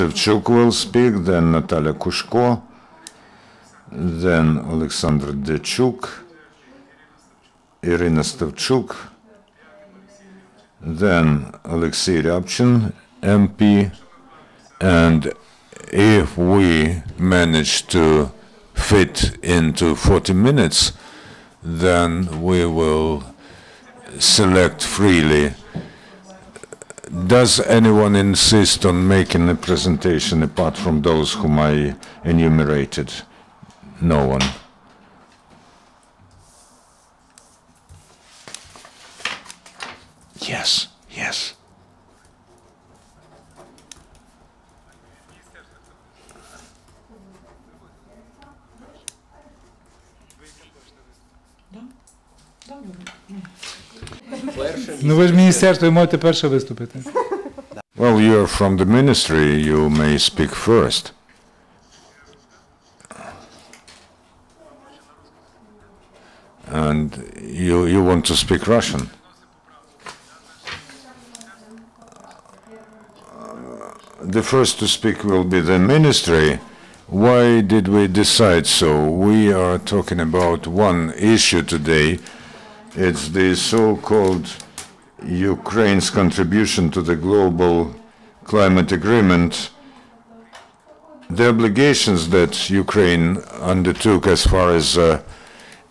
Shevchuk will speak, then Natalia Kushko, then Oleksiy Ryabchyn, Iryna Stavchuk, then Oleksiy Ryabchyn, MP, and if we manage to fit into 40 minutes, then we will select freely. Does anyone insist on making a presentation apart from those whom I enumerated? No one. Yes, yes. Ну ви ж міністерство, ви можете перше виступити. Well, you're from the ministry, you may speak first. And you want to speak Russian? The first to speak will be the ministry. Why did we decide so? We are talking about one issue today. It's the so-called Ukraine's contribution to the global climate agreement. The obligations that Ukraine undertook as far as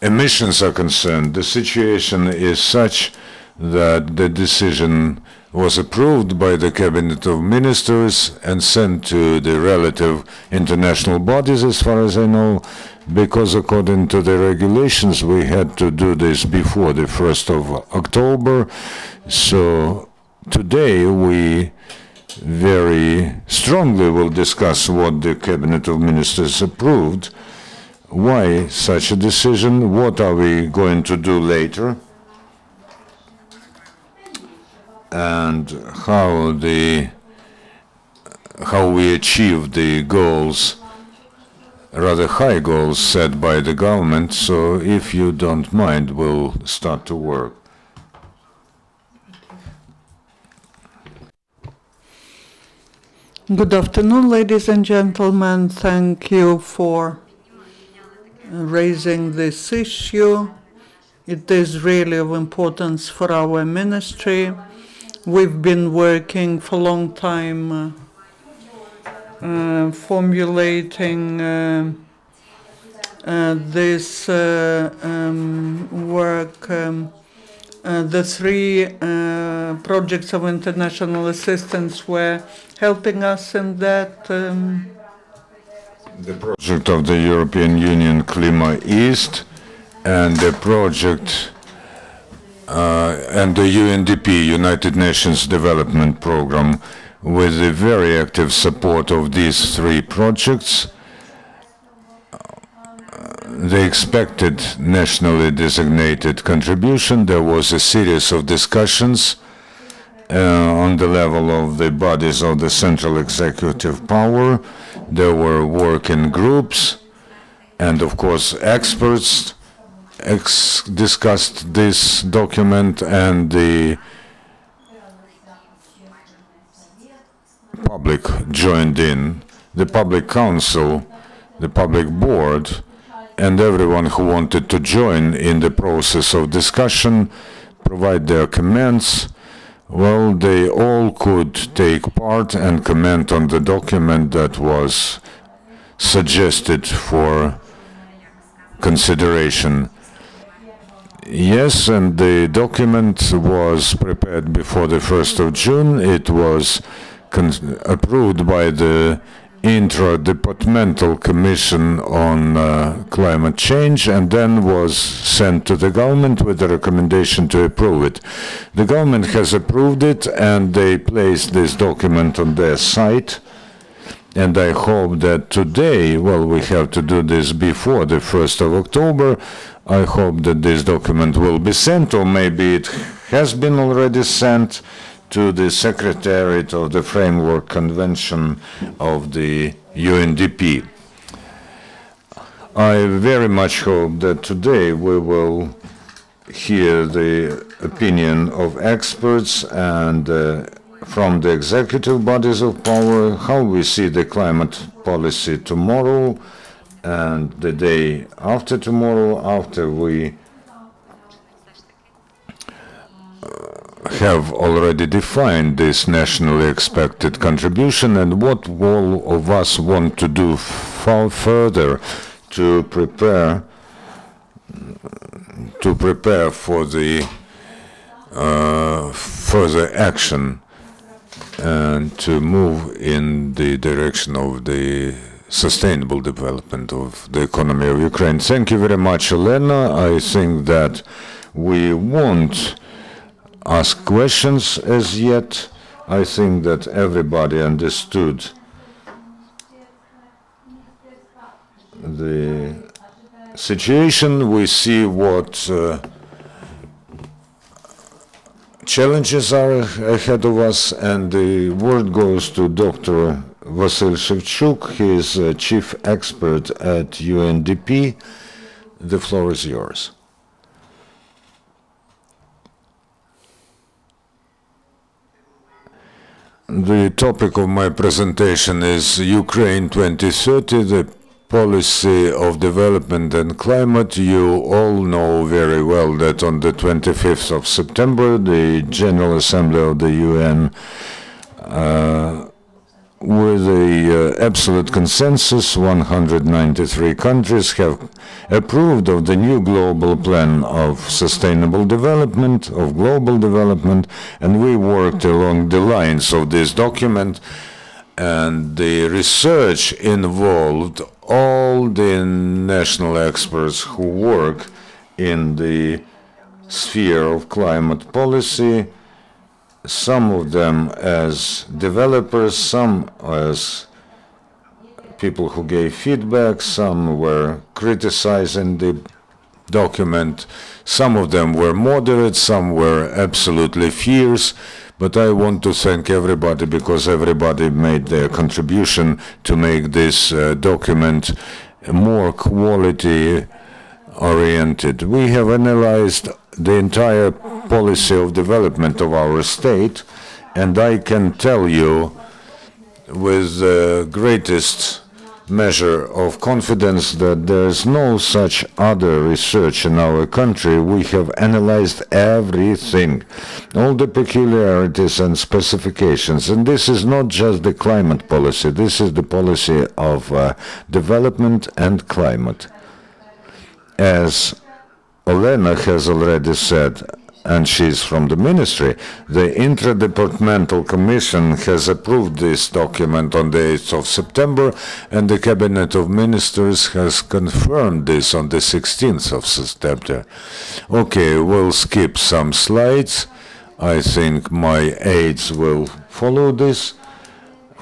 emissions are concerned, the situation is such that the decision was approved by the Cabinet of Ministers and sent to the relative international bodies, as far as I know, because according to the regulations we had to do this before the 1st of October. So today we very strongly will discuss what the Cabinet of Ministers approved, why such a decision, what are we going to do later, and how we achieve the goals, rather high goals set by the government. So if you don't mind, we'll start to work. Good afternoon, ladies and gentlemen. Thank you for raising this issue. It is really of importance for our ministry. We've been working for a long time formulating this work. The three projects of international assistance were helping us in that. The project of the European Union Klima East and the project and the UNDP, United Nations Development Program, with the very active support of these three projects. The expected nationally designated contribution, there was a series of discussions on the level of the bodies of the central executive power. There were working groups, and of course experts discussed this document, and the public joined in, the public council, the public board, and everyone who wanted to join in the process of discussion, provide their comments. Well, they all could take part and comment on the document that was suggested for consideration. Yes, and the document was prepared before the 1st of June. It was approved by the Intra-Departmental Commission on Climate Change, and then was sent to the government with a recommendation to approve it. The government has approved it, and they placed this document on their site. And I hope that today, well, we have to do this before the 1st of October, I hope that this document will be sent, or maybe it has been already sent, to the Secretariat of the Framework Convention of the UNDP. I very much hope that today we will hear the opinion of experts and from the executive bodies of power, how we see the climate policy tomorrow and the day after tomorrow, after we have already defined this nationally expected contribution, and what all of us want to do further to prepare for the further action and to move in the direction of the sustainable development of the economy of Ukraine. Thank you very much, Elena. I think that we won't ask questions as yet. I think that everybody understood the situation. We see what challenges are ahead of us, and the word goes to Dr. Vasyl Shevchuk. He is a chief expert at UNDP. The floor is yours. The topic of my presentation is Ukraine 2030, the policy of development and climate. You all know very well that on the 25th of September, the General Assembly of the UN, with a absolute consensus, 193 countries have approved of the new global plan of sustainable development, of global development, and we worked along the lines of this document, and the research involved all the national experts who work in the sphere of climate policy, some of them as developers, some as people who gave feedback, some were criticizing the document, some of them were moderate, some were absolutely fierce, but I want to thank everybody because everybody made their contribution to make this document more quality-oriented. We have analyzed the entire policy of development of our state, and I can tell you with the greatest measure of confidence that there is no such other research in our country. We have analyzed everything, all the peculiarities and specifications, and this is not just the climate policy, this is the policy of development and climate. As Olena has already said, and she's from the ministry, the Interdepartmental Commission has approved this document on the 8th of September, and the Cabinet of Ministers has confirmed this on the 16th of September. Okay, we'll skip some slides. I think my aides will follow this,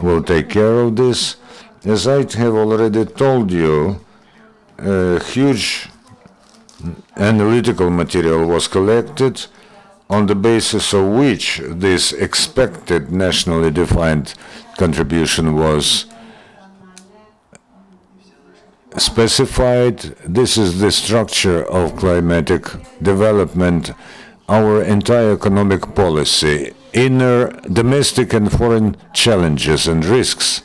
will take care of this. As I have already told you, a huge analytical material was collected on the basis of which this expected nationally defined contribution was specified. This is the structure of climatic development, our entire economic policy, inner, domestic and foreign challenges and risks,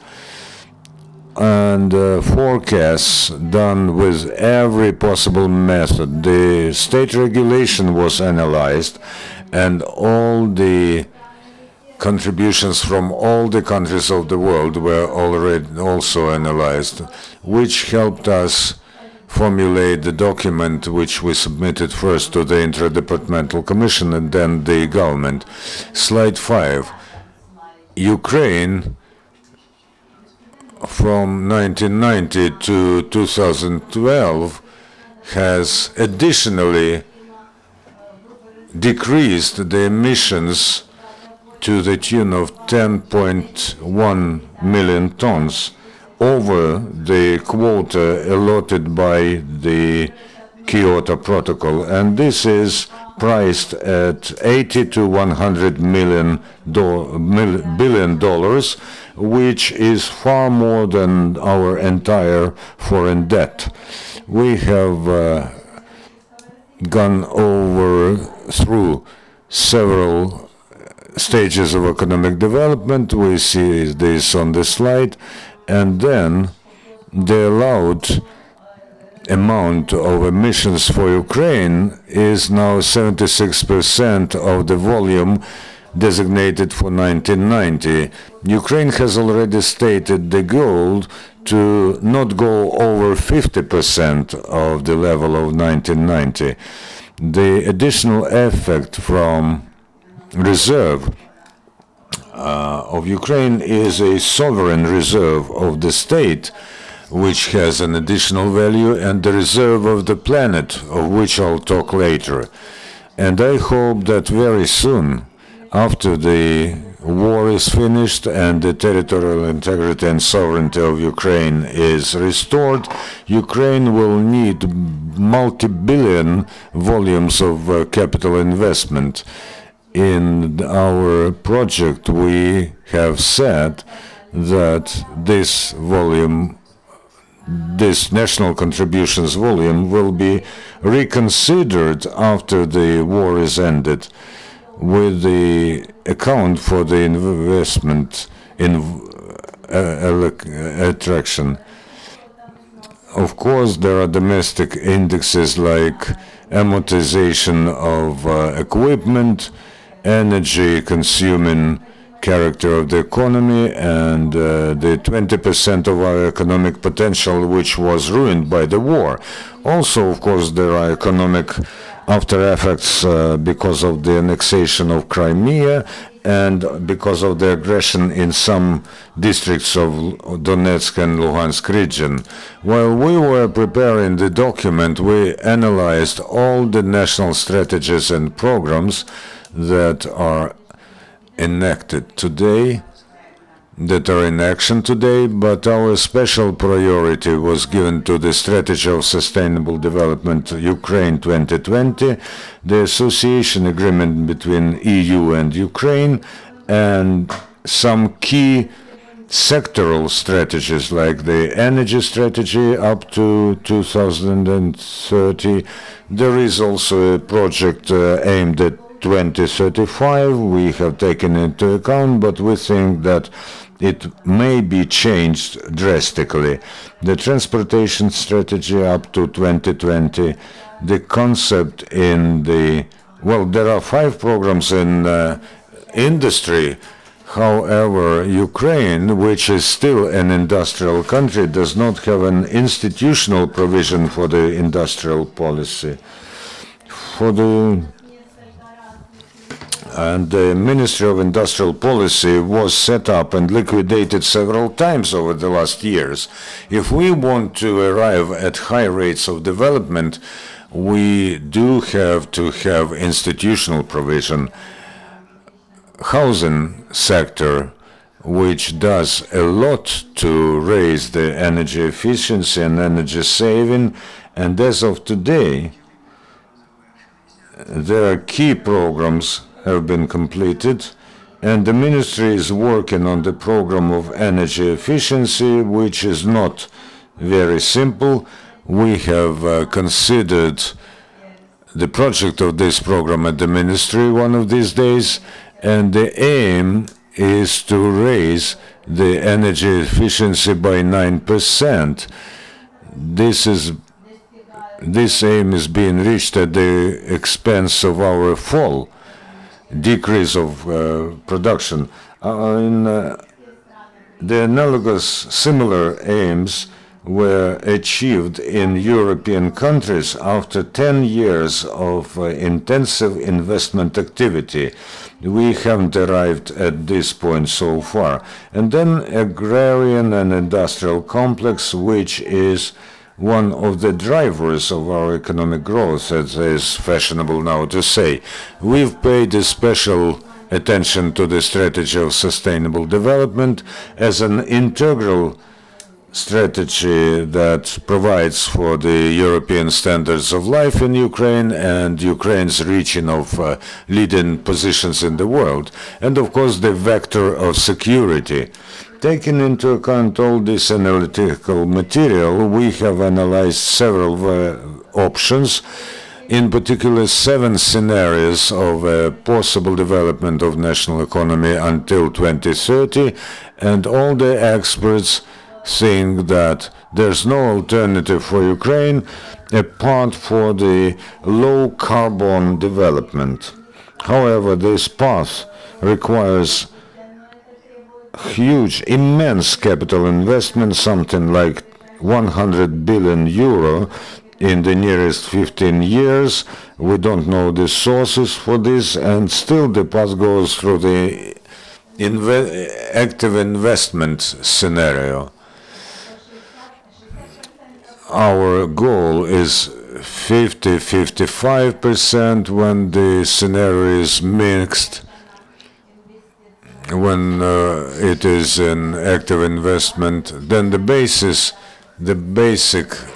and forecasts done with every possible method. The state regulation was analyzed, and all the contributions from all the countries of the world were already also analyzed, which helped us formulate the document which we submitted first to the Interdepartmental Commission and then the government. Slide 5. Ukraine from 1990 to 2012 has additionally decreased the emissions to the tune of 10.1 million tons over the quota allotted by the Kyoto Protocol, and this is priced at $80 to $100 billion, which is far more than our entire foreign debt. We have gone through several stages of economic development. We see this on the slide. And then the allowed amount of emissions for Ukraine is now 76% of the volume designated for 1990. Ukraine has already stated the goal to not go over 50% of the level of 1990. The additional effect from reserve of Ukraine is a sovereign reserve of the state, which has an additional value, and the reserve of the planet, of which I'll talk later. And I hope that very soon, after the war is finished and the territorial integrity and sovereignty of Ukraine is restored, Ukraine will need multi-billion volumes of capital investment. In our project, we have said that this volume, this national contributions volume, will be reconsidered after the war is ended, with the account for the investment in attraction. Of course, there are domestic indexes like amortization of equipment, energy consuming character of the economy, and the 20% of our economic potential which was ruined by the war. Also, of course, there are economic after effects because of the annexation of Crimea and because of the aggression in some districts of Donetsk and Luhansk region. While we were preparing the document, we analyzed all the national strategies and programs that are enacted today, that are in action today, but our special priority was given to the Strategy of Sustainable Development Ukraine 2020, the association agreement between EU and Ukraine, and some key sectoral strategies like the energy strategy up to 2030. There is also a project aimed at 2035 we have taken into account, but we think that it may be changed drastically. The transportation strategy up to 2020, the concept in the, well, there are 5 programs in industry. However, Ukraine, which is still an industrial country, does not have an institutional provision for the industrial policy. And the Ministry of Industrial Policy was set up and liquidated several times over the last years. If we want to arrive at high rates of development, we do have to have institutional provision. Housing sector, which does a lot to raise the energy efficiency and energy saving, and as of today, there are key programs have been completed, and the ministry is working on the program of energy efficiency, which is not very simple. We have considered the project of this program at the ministry one of these days, and the aim is to raise the energy efficiency by 9%. This aim is being reached at the expense of our fall, decrease of production. The analogous similar aims were achieved in European countries after 10 years of intensive investment activity. We haven't arrived at this point so far. And then agrarian and industrial complex, which is one of the drivers of our economic growth, as is fashionable now to say. We've paid a special attention to the strategy of sustainable development as an integral strategy that provides for the European standards of life in Ukraine and Ukraine's reaching of leading positions in the world, and of course the vector of security. Taking into account all this analytical material, we have analyzed several options in particular 7 scenarios of a possible development of national economy until 2030, and all the experts think that there's no alternative for Ukraine apart for the low carbon development. However, this path requires huge, immense capital investment, something like 100 billion euro in the nearest 15 years. We don't know the sources for this, and still the path goes through the active investment scenario. Our goal is 50-55% when the scenario is mixed. When it is an active investment, then the basic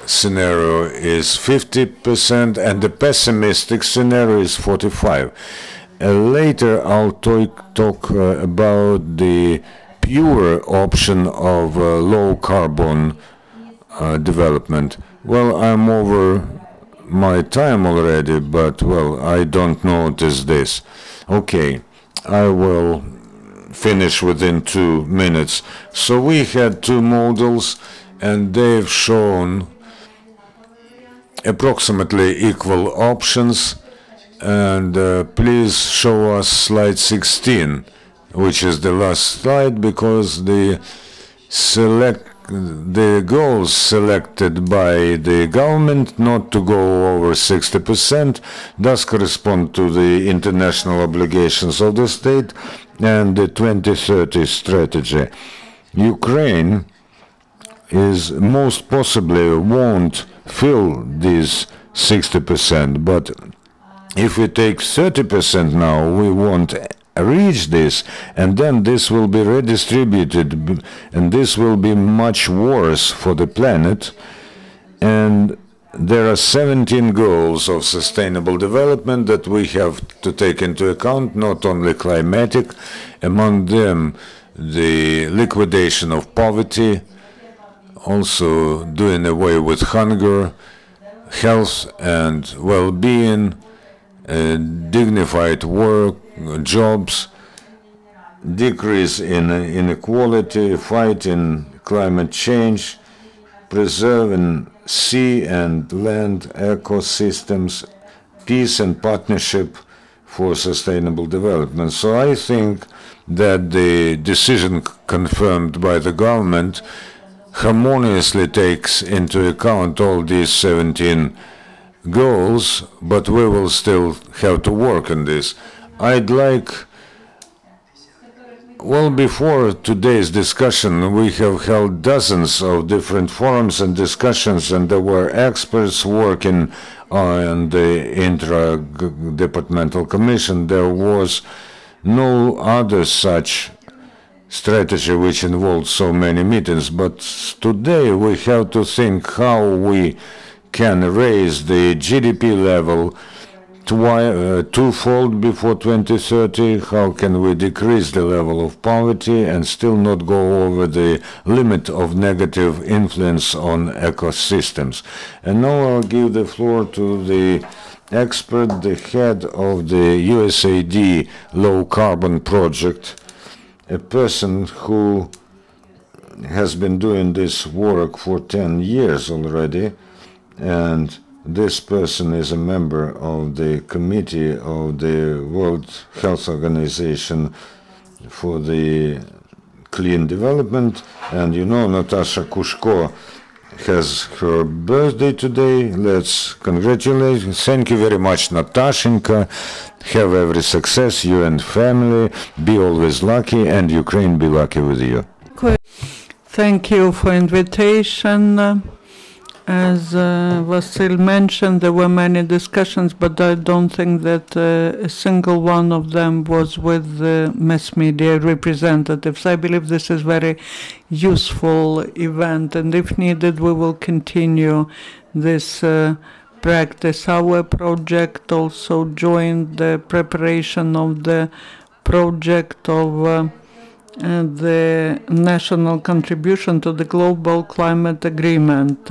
scenario is 50% and the pessimistic scenario is 45%. Later I'll talk about the pure option of low carbon development. Well, I'm over my time already, but well, I don't notice this. Okay, I will finish within 2 minutes. So we had 2 models, and they've shown approximately equal options. And please show us slide 16, which is the last slide, because the goals selected by the government not to go over 60% does correspond to the international obligations of the state and the 2030 strategy. Ukraine is most possibly won't fill these 60%, but if we take 30% now, we won't reach this, and then this will be redistributed, and this will be much worse for the planet. And there are 17 goals of sustainable development that we have to take into account, not only climatic, among them the liquidation of poverty, also doing away with hunger, health and well-being, dignified work, jobs, decrease in inequality, fighting climate change, preserving sea and land ecosystems, peace and partnership for sustainable development. So I think that the decision confirmed by the government harmoniously takes into account all these 17 goals, but we will still have to work on this. I'd like, well, before today's discussion, we have held dozens of different forums and discussions, and there were experts working on the intra-departmental commission. There was no other such strategy which involved so many meetings, but today we have to think how we can raise the GDP level twofold before 2030, how can we decrease the level of poverty and still not go over the limit of negative influence on ecosystems. And now I'll give the floor to the expert, the head of the USAID low carbon project, a person who has been doing this work for 10 years already, and this person is a member of the committee of the World Health Organization for the clean development. And you know, Natalia Kushko has her birthday today. Let's congratulate. Thank you very much, Natashenka. Have every success, you and family. Be always lucky, and Ukraine be lucky with you. Thank you for invitation. As Vasyl mentioned, there were many discussions, but I don't think that a single one of them was with the mass media representatives. I believe this is a very useful event, and if needed, we will continue this practice. Our project also joined the preparation of the project of the national contribution to the global climate agreement.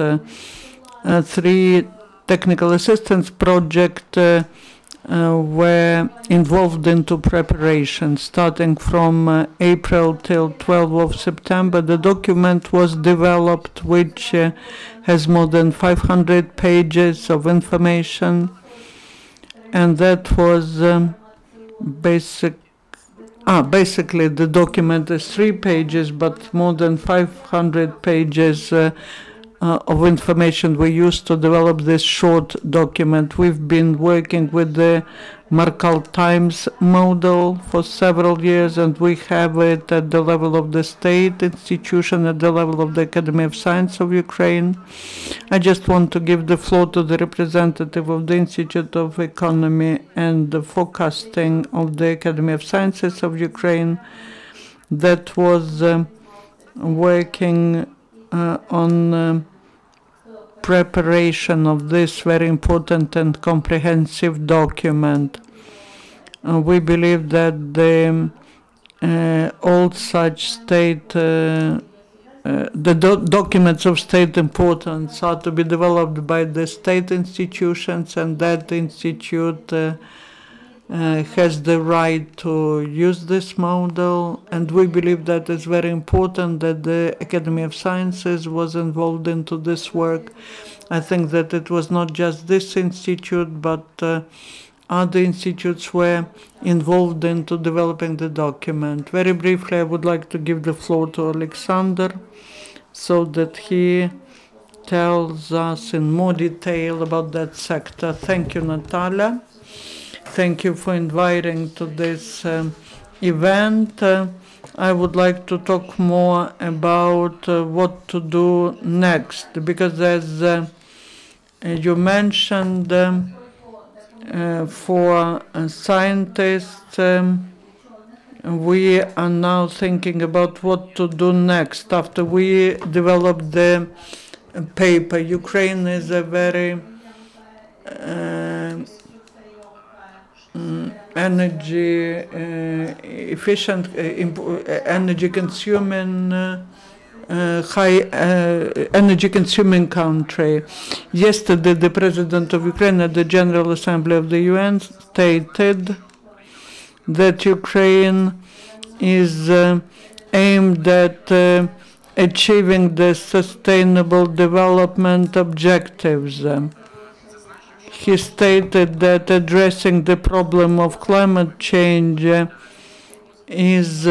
3 technical assistance project were involved into preparation. Starting from April till 12th of September, the document was developed, which has more than 500 pages of information, and that was basically the document is 3 pages, but more than 500 pages of information we used to develop this short document. We've been working with the Markal Times model for several years, and we have it at the level of the state institution, at the level of the Academy of Science of Ukraine. I just want to give the floor to the representative of the Institute of Economy and the Forecasting of the Academy of Sciences of Ukraine that was working on preparation of this very important and comprehensive document. We believe that all such state documents of state importance are to be developed by the state institutions, and that institute has the right to use this model, and we believe that it's very important that the Academy of Sciences was involved into this work. I think that it was not just this institute, but other institutes were involved into developing the document. Very briefly, I would like to give the floor to Alexander so that he tells us in more detail about that sector. Thank you, Natalia. Thank you for inviting to this event. I would like to talk more about what to do next, because as you mentioned, for scientists, we are now thinking about what to do next after we developed the paper. Ukraine is a very energy efficient, energy consuming, high energy consuming country. Yesterday, the President of Ukraine at the General Assembly of the UN stated that Ukraine is aimed at achieving the sustainable development objectives. He stated that addressing the problem of climate change is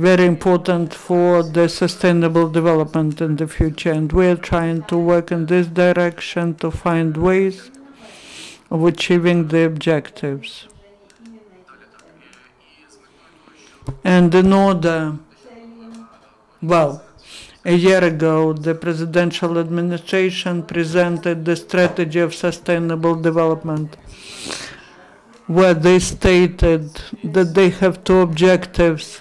very important for the sustainable development in the future, and we are trying to work in this direction to find ways of achieving the objectives. And in order, well, a year ago, the presidential administration presented the strategy of sustainable development, where they stated that they have 2 objectives: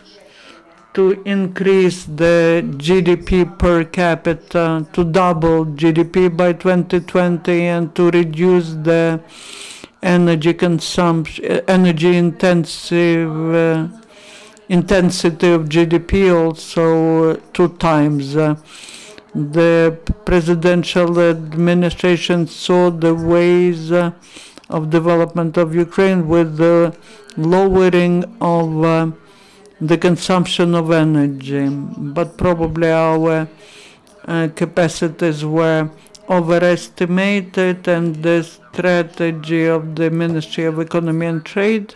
to increase the GDP per capita, to double GDP by 2020, and to reduce the energy consumption, energy intensive intensity of GDP also 2 times. The presidential administration saw the ways of development of Ukraine with the lowering of the consumption of energy, but probably our capacities were overestimated, and the strategy of the Ministry of Economy and Trade,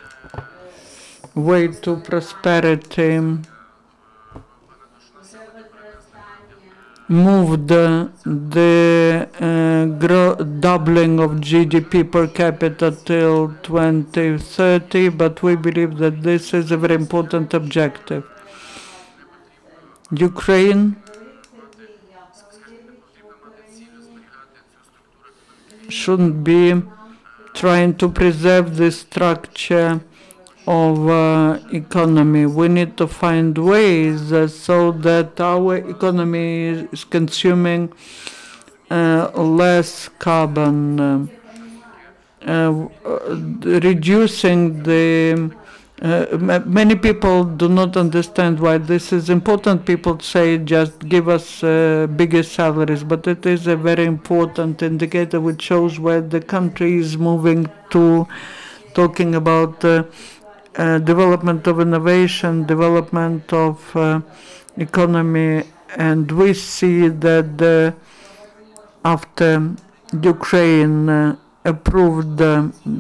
Way to Prosperity, moved the doubling of GDP per capita till 2030, but we believe that this is a very important objective. Ukraine shouldn't be trying to preserve the structure of economy. We need to find ways so that our economy is consuming less carbon, reducing the Many people do not understand why this is important. People say just give us bigger salaries, but it is a very important indicator which shows where the country is moving to, talking about development of innovation, development of economy, and we see that after Ukraine approved,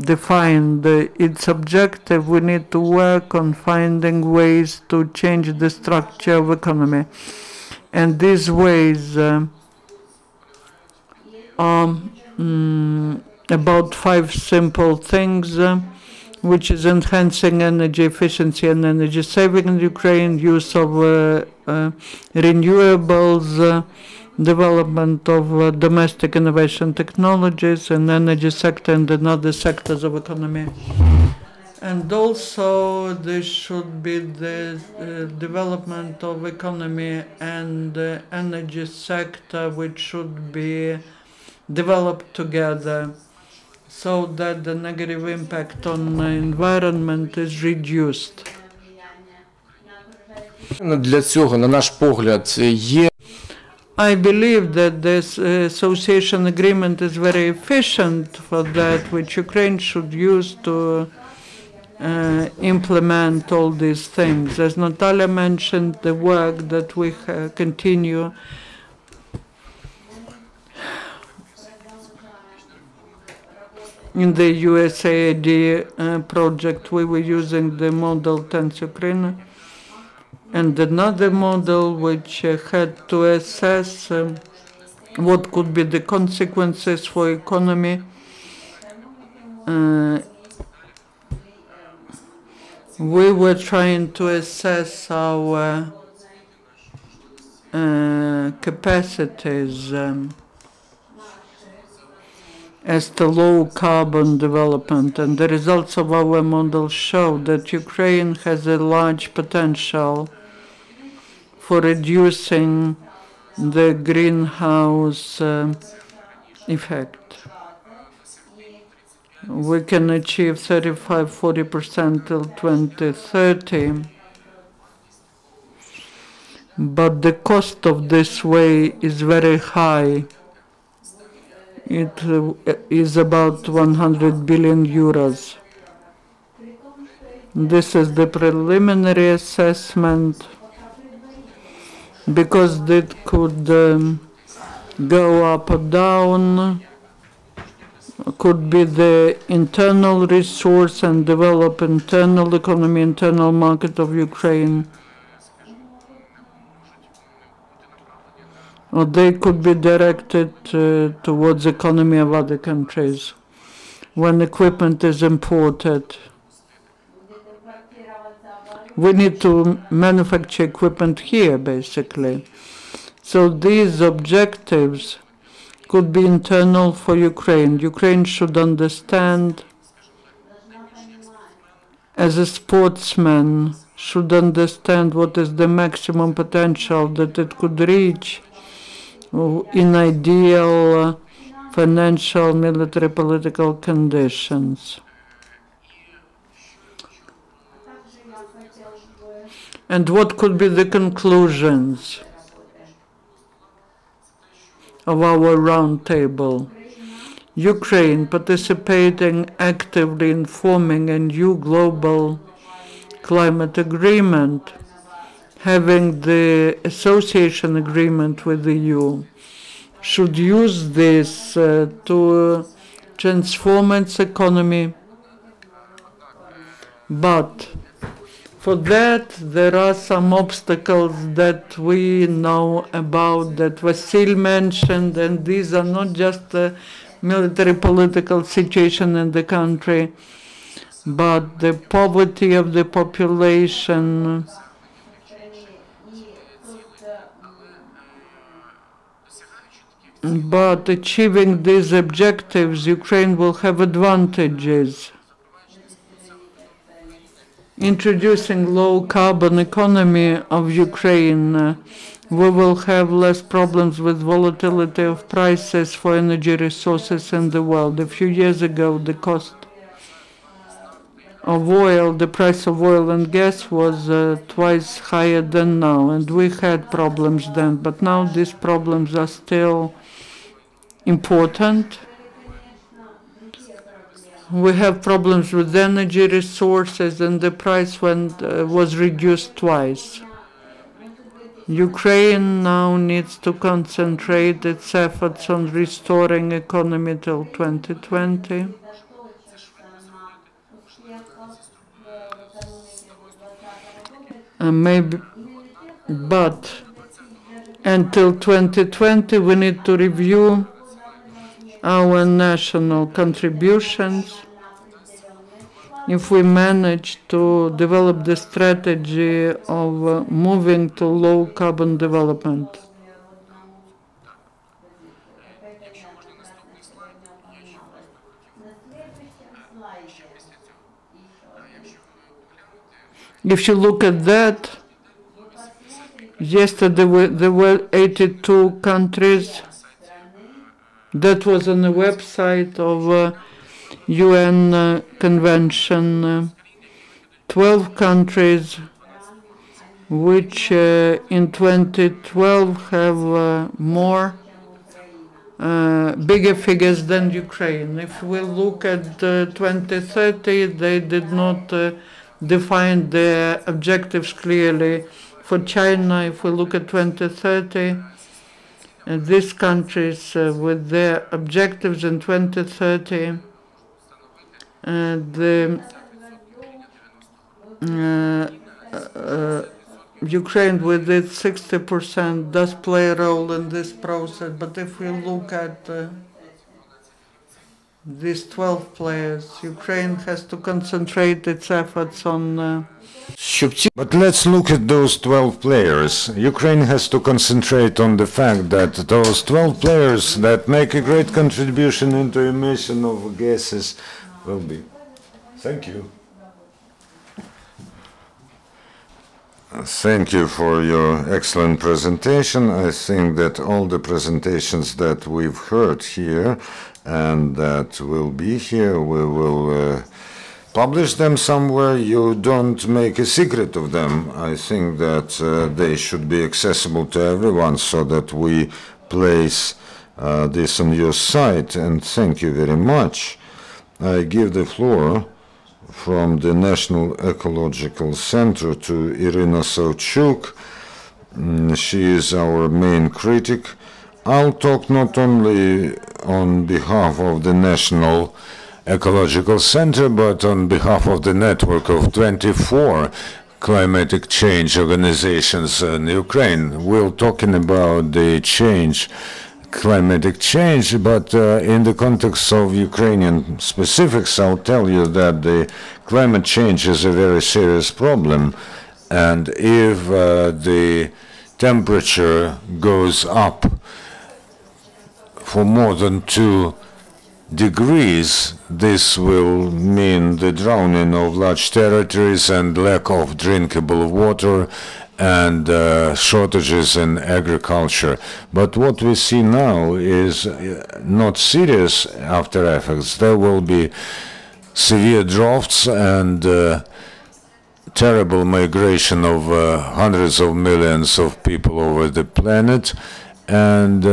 defined its objective, we need to work on finding ways to change the structure of economy. And these ways are about 5 simple things, which is enhancing energy efficiency and energy saving in Ukraine, use of renewables, development of domestic innovation technologies in energy sector and in other sectors of economy. And also there should be the development of economy and energy sector which should be developed together so that the negative impact on the environment is reduced. Для цього, на наш погляд, є I believe that this association agreement is very efficient for that, which Ukraine should use to implement all these things. As Natalia mentioned, the work that we continue in the USAID project, we were using the model Tense Ukraine, and another model which had to assess what could be the consequences for economy. We were trying to assess our capacities as to low carbon development, and the results of our model show that Ukraine has a large potential for reducing the greenhouse effect. We can achieve 35–40% till 2030, but the cost of this way is very high. It is about 100 billion euros. This is the preliminary assessment, because it could go up or down, could be the internal resource and develop internal economy, internal market of Ukraine, or they could be directed towards economy of other countries when equipment is imported. We need to manufacture equipment here, basically. So these objectives could be internal for Ukraine. Ukraine should understand, as a sportsman, should understand what is the maximum potential that it could reach in ideal financial, military, political conditions. And what could be the conclusions of our roundtable? Ukraine participating actively in forming a new global climate agreement, having the association agreement with the EU, should use this to transform its economy. But for that, there are some obstacles that we know about, that Vasyl mentioned, and these are not just the military political situation in the country, but the poverty of the population, but achieving these objectives, Ukraine will have advantages. Introducing low-carbon economy of Ukraine, we will have less problems with volatility of prices for energy resources in the world. A few years ago, the cost of oil, the price of oil and gas was twice higher than now, and we had problems then, but now these problems are still important. We have problems with energy resources, and the price was reduced twice. Ukraine now needs to concentrate its efforts on restoring economy till 2020. But until 2020 we need to review our national contributions. If we manage to develop the strategy of moving to low carbon development. If you look at that, yesterday there were 82 countries. That was on the website of UN convention. 12 countries which in 2012 have more bigger figures than Ukraine. If we look at 2030, they did not define their objectives clearly. For China, if we look at 2030, these countries with their objectives in 2030, Ukraine with its 60% does play a role in this process. But if we look at these 12 players, Ukraine has to concentrate its efforts on But let's look at those 12 players. Ukraine has to concentrate on the fact that those 12 players that make a great contribution into emission of gases will be. Thank you. Thank you for your excellent presentation. I think that all the presentations that we've heard here and that will be here, we will publish them somewhere. You don't make a secret of them. I think that they should be accessible to everyone so that we place this on your site. And thank you very much. I give the floor from the National Ecological Centre to Iryna Stavchuk. She is our main critic. I'll talk not only on behalf of the National Ecological Centre, but on behalf of the network of 24 climatic change organizations in Ukraine. We're talking about the climatic change, but in the context of Ukrainian specifics, I'll tell you that the climate change is a very serious problem. And if the temperature goes up for more than 2 degrees, this will mean the drowning of large territories and lack of drinkable water and shortages in agriculture. But what we see now is not serious after effects. There will be severe droughts and terrible migration of hundreds of millions of people over the planet. And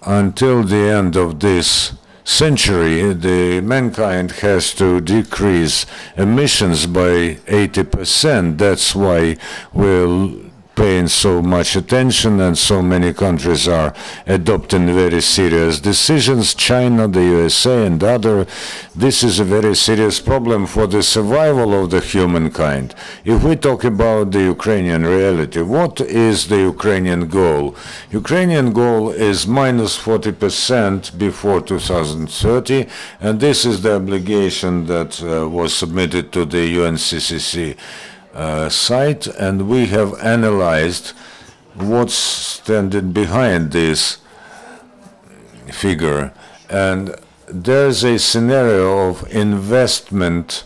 until the end of this century, the mankind has to decrease emissions by 80%. That's why we're paying so much attention and so many countries are adopting very serious decisions. China, the USA and other. This is a very serious problem for the survival of the humankind. If we talk about the Ukrainian reality, what is the Ukrainian goal? Ukrainian goal is minus 40% before 2030, and this is the obligation that was submitted to the UNCCC site, and we have analyzed what's standing behind this figure. And there's a scenario of investment,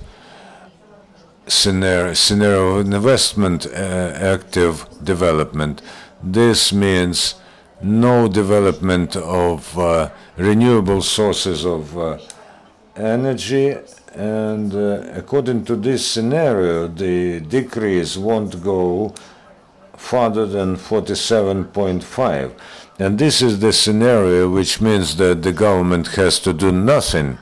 active development. This means no development of renewable sources of energy And according to this scenario, the decrease won't go further than 47.5. And this is the scenario which means that the government has to do nothing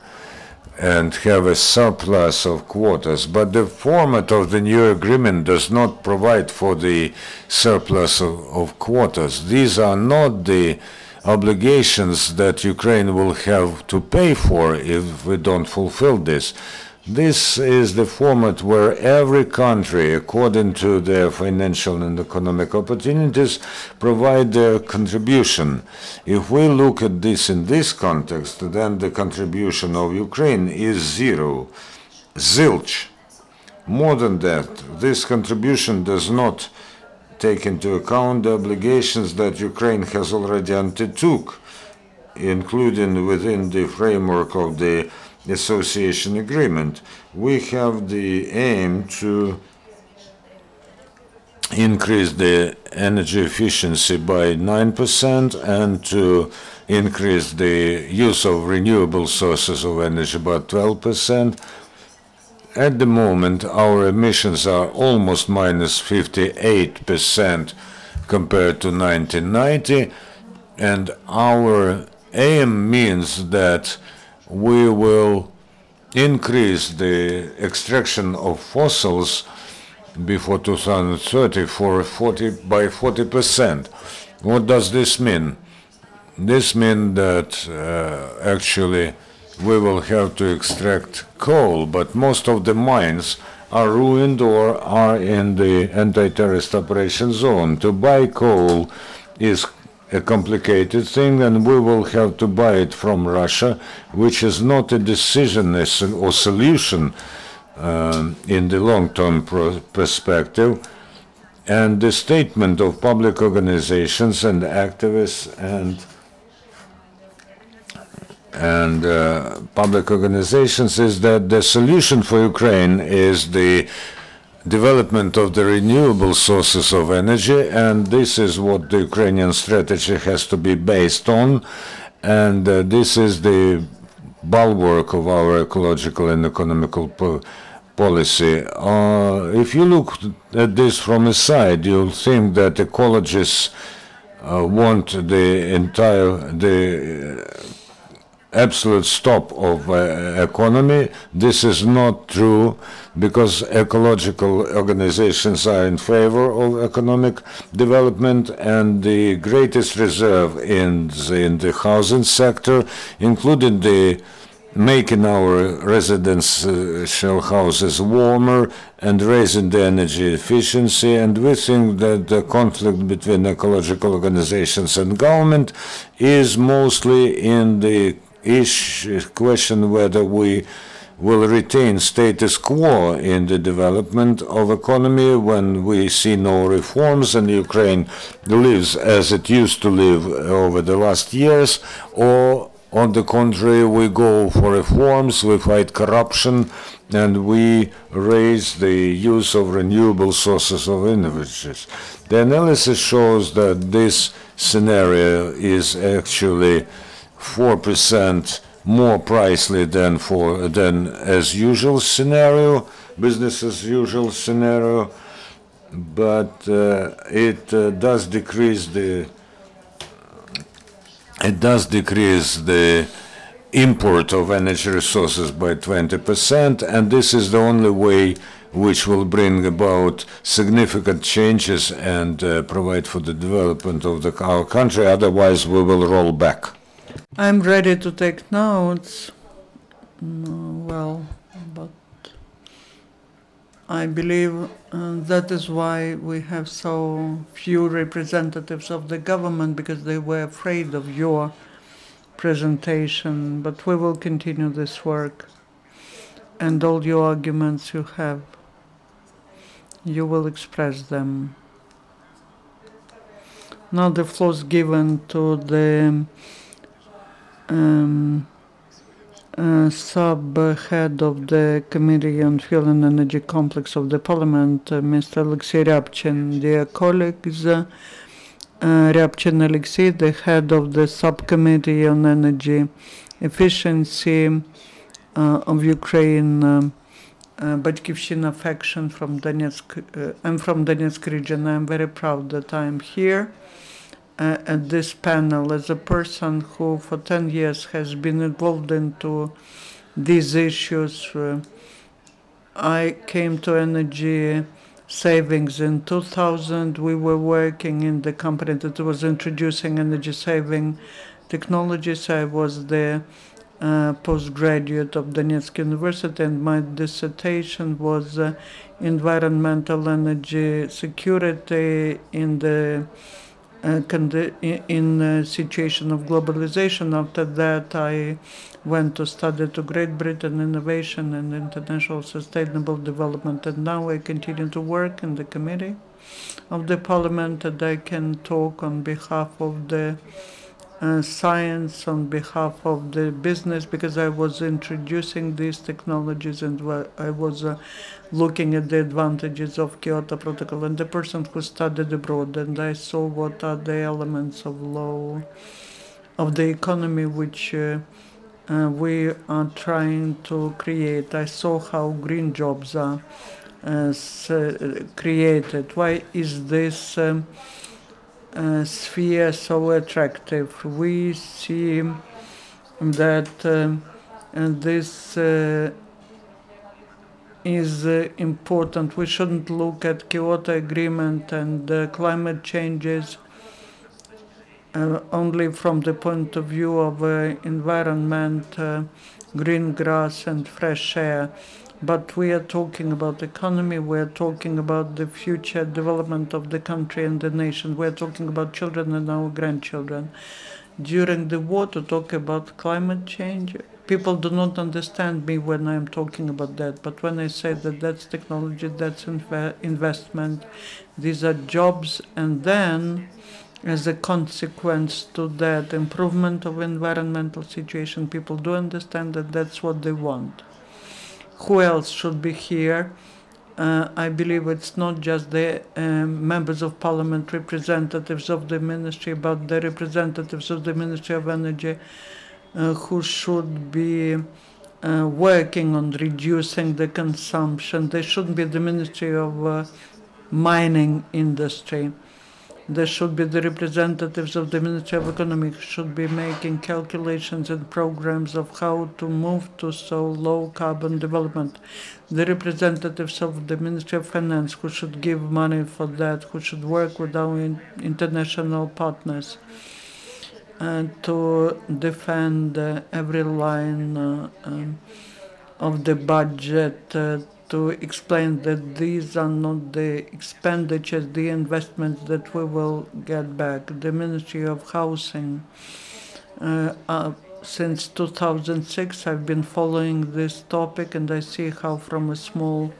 and have a surplus of quotas. But the format of the new agreement does not provide for the surplus of quotas. These are not the obligations that Ukraine will have to pay for if we don't fulfill this. This is the format where every country, according to their financial and economic opportunities, provide their contribution. If we look at this in this context, then the contribution of Ukraine is zero, zilch. More than that, this contribution does not take into account the obligations that Ukraine has already undertook, including within the framework of the association agreement. We have the aim to increase the energy efficiency by 9% and to increase the use of renewable sources of energy by 12%. At the moment, our emissions are almost minus 58% compared to 1990, and our aim means that we will increase the extraction of fossils before 2030 by 40%. What does this mean? This means that actually we will have to extract coal, but most of the mines are ruined or are in the anti-terrorist operation zone. To buy coal is a complicated thing, and we will have to buy it from Russia, which is not a decision or solution in the long-term perspective. And the statement of public organizations and activists and public organizations is that the solution for Ukraine is the development of the renewable sources of energy, and this is what the Ukrainian strategy has to be based on, and this is the bulwark of our ecological and economical policy. If you look at this from a side, you'll think that ecologists want the absolute stop of economy. This is not true, because ecological organizations are in favor of economic development, and the greatest reserve in the housing sector, including the making our residential houses warmer and raising the energy efficiency. And we think that the conflict between ecological organizations and government is mostly in the question whether we will retain status quo in the development of economy when we see no reforms and Ukraine lives as it used to live over the last years, or on the contrary, we go for reforms, we fight corruption, and we raise the use of renewable sources of energy. The analysis shows that this scenario is actually 4% more pricey than as usual scenario, business as usual scenario, but it does decrease the import of energy resources by 20%, and this is the only way which will bring about significant changes and provide for the development of our country. Otherwise, we will roll back. I'm ready to take notes. Well, but I believe that is why we have so few representatives of the government, because they were afraid of your presentation. But we will continue this work, and all your arguments you have, you will express them. Now the floor is given to the sub-head of the Committee on Fuel and Energy Complex of the Parliament, Mr. Oleksiy Ryabchyn. Dear colleagues, Ryabchyn Oleksiy, the head of the Subcommittee on Energy Efficiency of Ukraine, Batkivshyna faction from Donetsk. I'm from Donetsk region. I'm very proud that I'm here at this panel as a person who for 10 years has been involved into these issues. I came to energy savings in 2000. We were working in the company that was introducing energy saving technologies. I was the postgraduate of Donetsk University, and my dissertation was environmental energy security in the in a situation of globalization. After that, I went to study to Great Britain innovation and international sustainable development, and now I continue to work in the committee of the parliament, and I can talk on behalf of the science, on behalf of the business, because I was introducing these technologies and I was looking at the advantages of Kyoto Protocol, and the person who studied abroad, and I saw what are the elements of law of the economy which we are trying to create. I saw how green jobs are created. Why is this sphere so attractive? We see that this is important. We shouldn't look at Kyoto Agreement and climate changes only from the point of view of environment, green grass and fresh air. But we are talking about economy, we are talking about the future development of the country and the nation. We are talking about children and our grandchildren. During the war, to talk about climate change, people do not understand me when I'm talking about that. But when I say that that's technology, that's investment, these are jobs, and then as a consequence to that improvement of environmental situation, people do understand that that's what they want. Who else should be here? I believe it's not just the members of parliament, representatives of the ministry, but the representatives of the Ministry of Energy who should be working on reducing the consumption. They shouldn't be the Ministry of Mining Industry. There should be the representatives of the Ministry of Economy who should be making calculations and programs of how to move to so low carbon development. The representatives of the Ministry of Finance who should give money for that, who should work with our international partners to defend every line of the budget, to explain that these are not the expenditures, the investments that we will get back. The Ministry of Housing, since 2006, I've been following this topic, and I see how from a small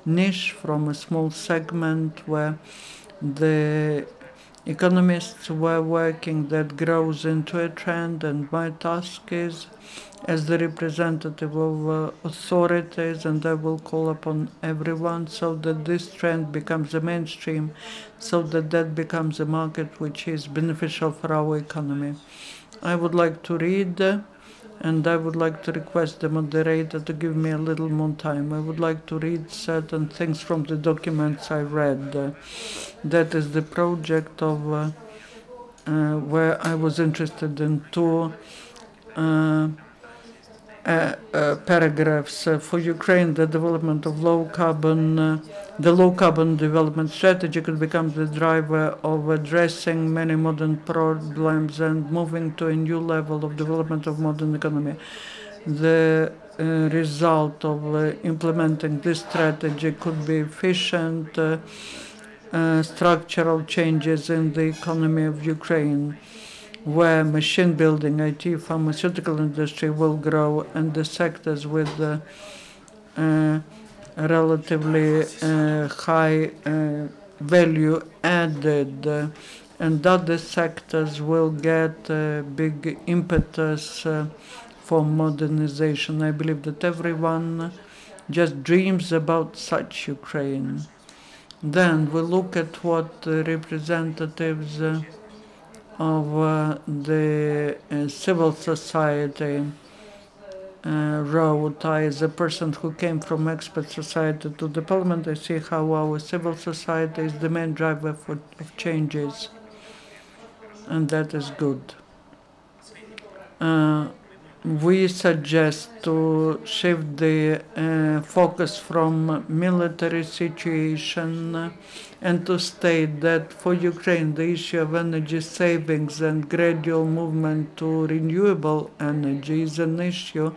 niche, from a small segment where the economists were working, that grows into a trend, and my task is, as the representative of authorities, and I will call upon everyone so that this trend becomes a mainstream, so that that becomes a market which is beneficial for our economy. I would like to read, and I would like to request the moderator to give me a little more time. I would like to read certain things from the documents I read. That is the project of where I was interested in two paragraphs for Ukraine. The development of the low carbon development strategy could become the driver of addressing many modern problems and moving to a new level of development of modern economy. The result of implementing this strategy could be efficient structural changes in the economy of Ukraine, where machine building, IT, pharmaceutical industry will grow, and the sectors with relatively high value added, and other sectors will get big impetus for modernization. I believe that everyone just dreams about such Ukraine. Then we look at what the representatives of the civil society road. I, as a person who came from expert society to the parliament, I see how our civil society is the main driver of changes, and that is good. We suggest to shift the focus from military situation and to state that for Ukraine the issue of energy savings and gradual movement to renewable energy is an issue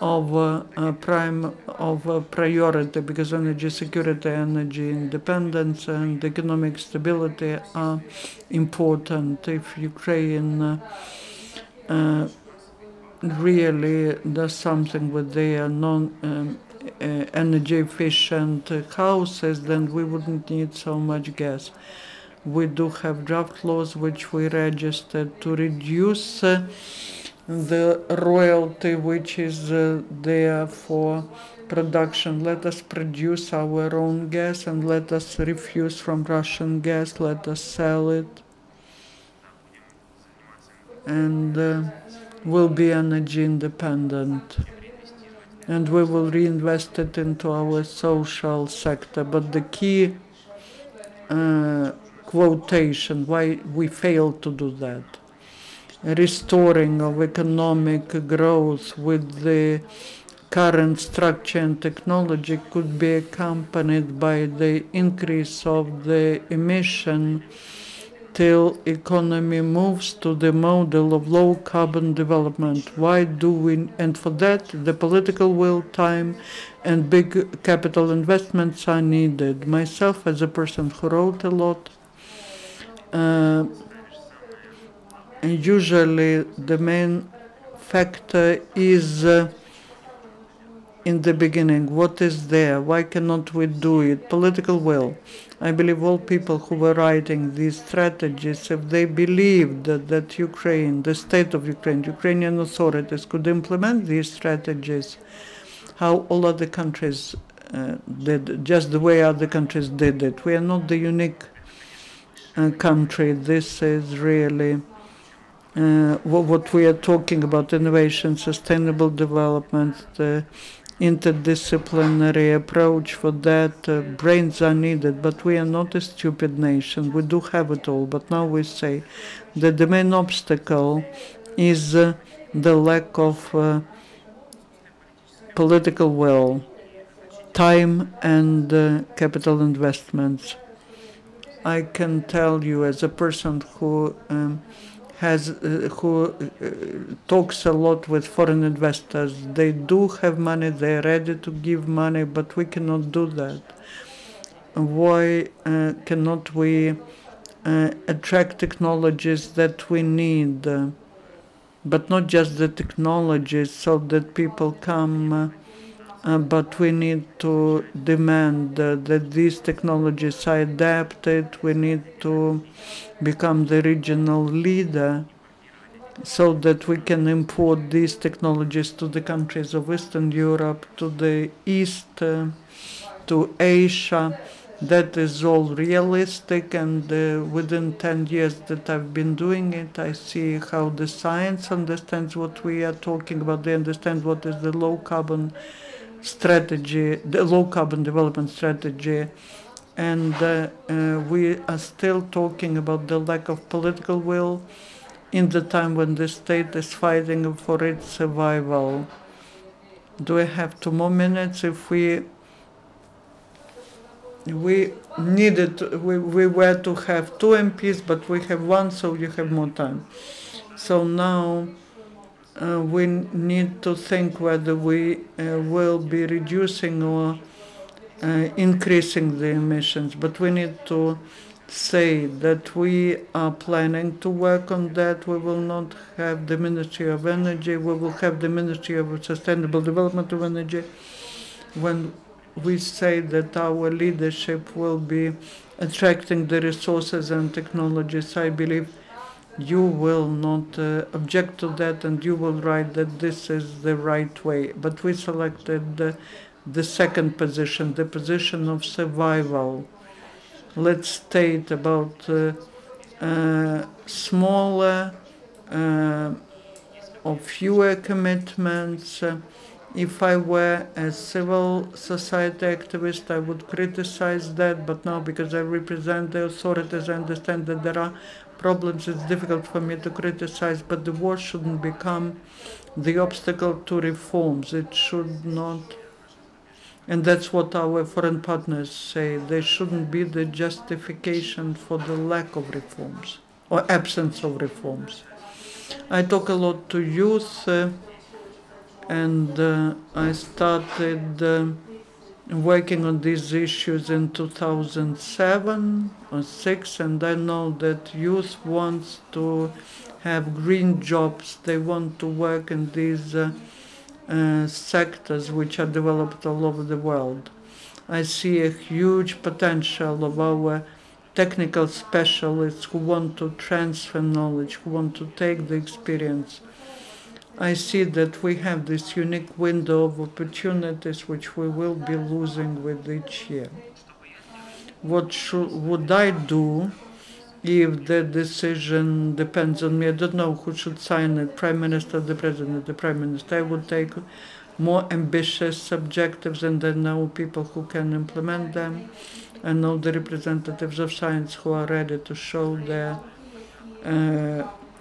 of priority, because energy security, energy independence and economic stability are important. If Ukraine really does something with their energy efficient houses, then we wouldn't need so much gas. We do have draft laws which we registered to reduce the royalty which is there for production. Let us produce our own gas and let us refuse from Russian gas. Let us sell it. And will be energy independent, and we will reinvest it into our social sector. But the key quotation, why we failed to do that, restoring of economic growth with the current structure and technology could be accompanied by the increase of the emission till economy moves to the model of low carbon development. Why do we, and for that the political will, time and big capital investments are needed. Myself, as a person who wrote a lot, usually the main factor is in the beginning, what is there, why cannot we do it, political will. I believe all people who were writing these strategies, if they believed that Ukraine, the state of Ukraine, Ukrainian authorities could implement these strategies, how all other countries did, just the way other countries did it. We are not the unique country. This is really what we are talking about: innovation, sustainable development, interdisciplinary approach. For that, brains are needed, but we are not a stupid nation. We do have it all, but now we say that the main obstacle is the lack of political will, time and capital investments. I can tell you, as a person who talks a lot with foreign investors, they do have money, they're ready to give money, but we cannot do that. Why cannot we attract technologies that we need, but not just the technologies so that people come, but we need to demand that these technologies are adapted. We need to become the regional leader so that we can import these technologies to the countries of Eastern Europe, to the East, to Asia. That is all realistic, and within 10 years that I've been doing it, I see how the science understands what we are talking about. They understand what is the low carbon strategy, the low carbon development strategy, and we are still talking about the lack of political will in the time when the state is fighting for its survival. Do I have 2 more minutes? If we needed, we were to have 2 MPs, but we have 1, so you have more time. So now we need to think whether we will be reducing or increasing the emissions, but we need to say that we are planning to work on that. We will not have the Ministry of Energy, we will have the Ministry of Sustainable Development of Energy. When we say that our leadership will be attracting the resources and technologies, I believe you will not object to that, and you will write that this is the right way. But we selected the second position, the position of survival. Let's state about smaller of fewer commitments. If I were a civil society activist, I would criticize that, but now because I represent the authorities, I understand that there are problems. It's difficult for me to criticize, but the war shouldn't become the obstacle to reforms. It should not, and that's what our foreign partners say, they shouldn't be the justification for the lack of reforms or absence of reforms. I talk a lot to youth, and I started working on these issues in 2007 or 6, and I know that youth wants to have green jobs. They want to work in these sectors which are developed all over the world. I see a huge potential of our technical specialists who want to transfer knowledge, who want to take the experience. I see that we have this unique window of opportunities which we will be losing with each year. What would I do if the decision depends on me? I don't know who should sign it, Prime Minister, the President, the Prime Minister. I would take more ambitious objectives, and I know people who can implement them. I know the representatives of science who are ready to show their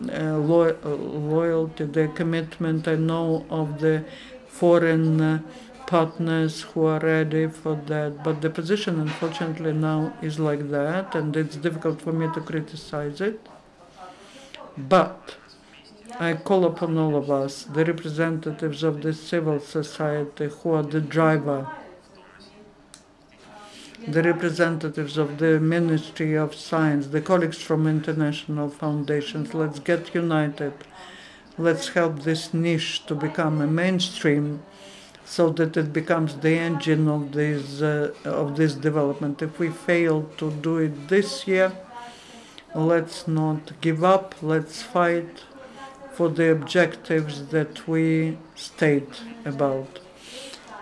loyalty, their commitment. I know of the foreign partners who are ready for that. But the position, unfortunately, now is like that, and it's difficult for me to criticize it. But I call upon all of us, the representatives of the civil society who are the driver, the representatives of the Ministry of Science, the colleagues from international foundations, let's get united. Let's help this niche to become a mainstream so that it becomes the engine of this development. If we fail to do it this year, let's not give up. Let's fight for the objectives that we state about.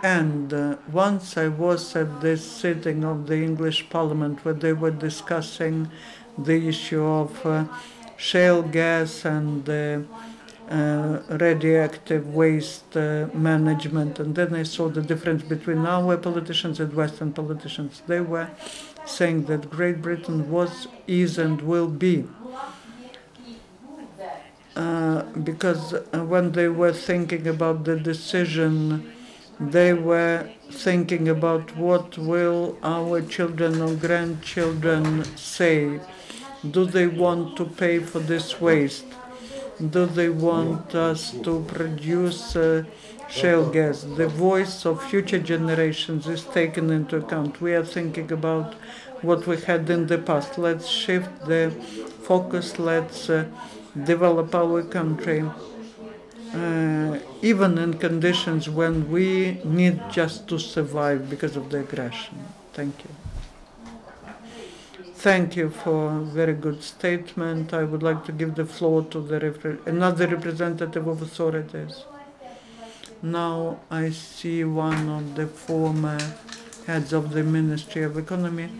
And once I was at this sitting of the English Parliament where they were discussing the issue of shale gas and radioactive waste management, and then I saw the difference between our politicians and Western politicians. They were saying that Great Britain was, is, and will be. Because when they were thinking about the decision, they were thinking about what will our children or grandchildren say. Do they want to pay for this waste? Do they want us to produce shale gas? The voice of future generations is taken into account. We are thinking about what we had in the past. Let's shift the focus. Let's develop our country. Even in conditions when we need just to survive because of the aggression. Thank you. Thank you for a very good statement. I would like to give the floor to another representative of authorities. Now I see one of the former heads of the Ministry of Economy,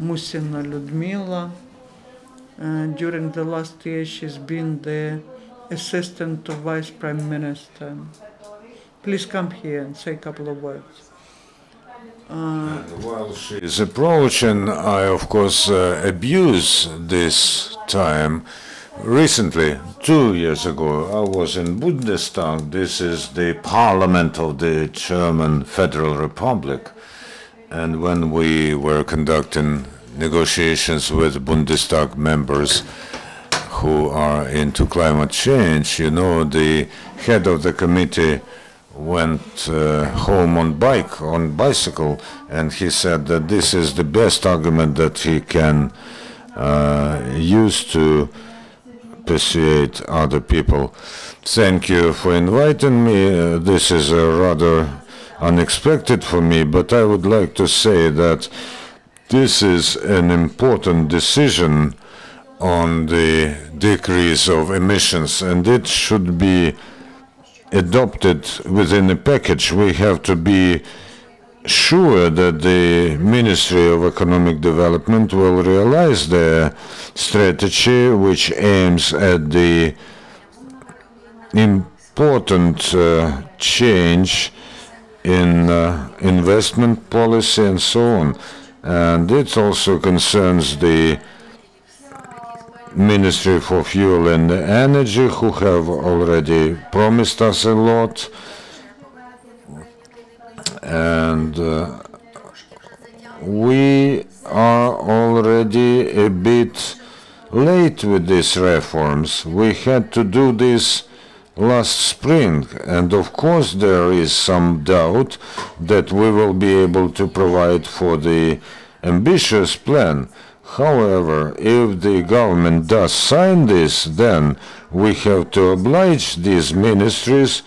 Musina Lyudmila. During the last year, she's been the assistant to Vice Prime Minister. Please come here and say a couple of words. While she is approaching, I of course abuse this time. Recently, 2 years ago, I was in Bundestag. This is the parliament of the German Federal Republic. And when we were conducting negotiations with Bundestag members who are into climate change, you know, the head of the committee went home on bicycle, and he said that this is the best argument that he can use to persuade other people. Thank you for inviting me. This is rather unexpected for me, but I would like to say that this is an important decision on the decrease of emissions, and it should be adopted within a package. We have to be sure that the Ministry of Economic Development will realize their strategy, which aims at the important change in investment policy and so on. And it also concerns the Ministry for Fuel and Energy, who have already promised us a lot. And we are already a bit late with these reforms. We had to do this last spring, and of course there is some doubt that we will be able to provide for the ambitious plan. However, if the government does sign this, then we have to oblige these ministries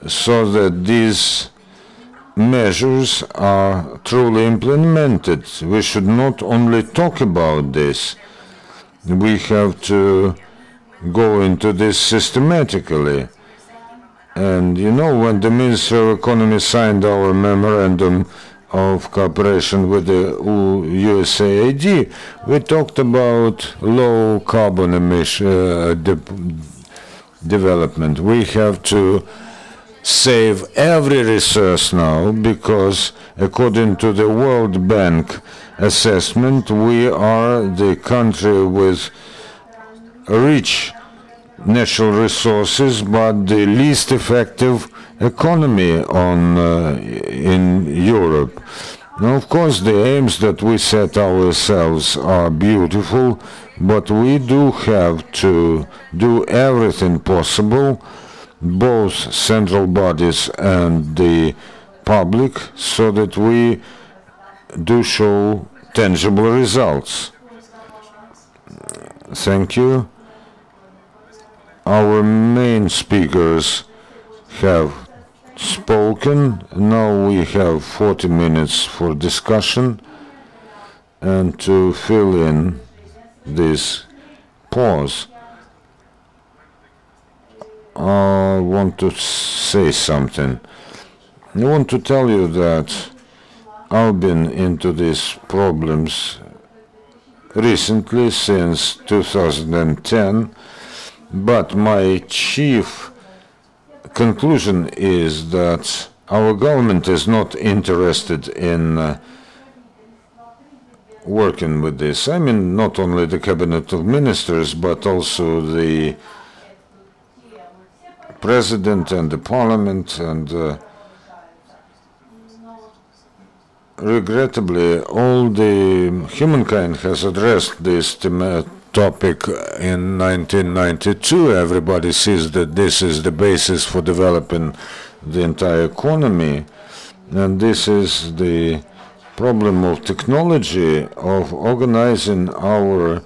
so that these measures are truly implemented. We should not only talk about this, we have to go into this systematically. And you know, when the Ministry of Economy signed our memorandum of cooperation with the USAID, we talked about low carbon emission development. We have to save every resource now, because according to the World Bank assessment, we are the country with rich natural resources but the least effective economy in Europe. Now, of course, the aims that we set ourselves are beautiful, but we do have to do everything possible, both central bodies and the public, so that we do show tangible results. Thank you. Our main speakers have spoken. Now we have 40 minutes for discussion, and to fill in this pause, I want to say something. I want to tell you that I've been into these problems recently, since 2010, but my chief conclusion is that our government is not interested in working with this. I mean, not only the cabinet of ministers, but also the president and the parliament, and regrettably, all the humankind has addressed this topic in 1992. Everybody sees that this is the basis for developing the entire economy, and this is the problem of technology, of organizing our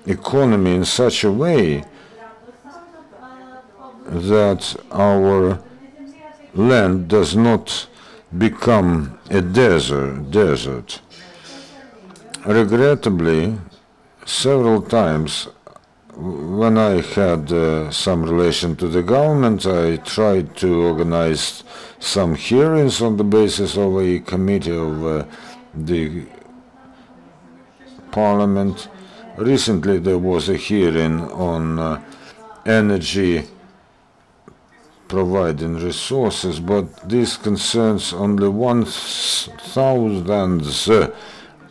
economy in such a way that our land does not become a desert. Regrettably, several times when I had some relation to the government, I tried to organize some hearings on the basis of a committee of the parliament. Recently there was a hearing on energy providing resources, but this concerns only 1/1000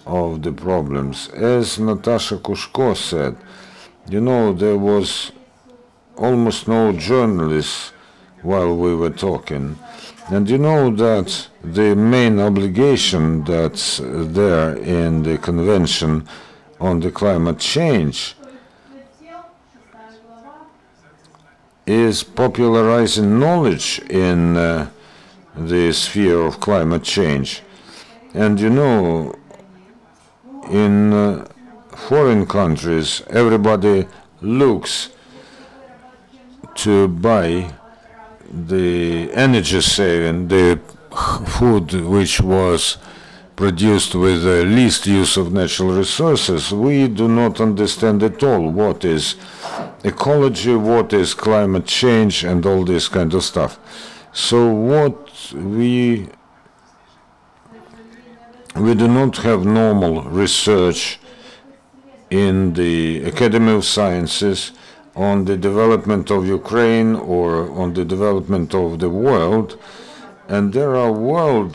of the problems. As Natalia Kushko said, you know, there was almost no journalists while we were talking. And you know that the main obligation that's there in the Convention on the Climate Change is popularizing knowledge in the sphere of climate change. And you know, in foreign countries, everybody looks to buy the energy saving, the food which was produced with the least use of natural resources. We do not understand at all what is ecology, what is climate change, and all this kind of stuff. So what we do not have normal research in the Academy of Sciences, on the development of Ukraine or on the development of the world. And there are world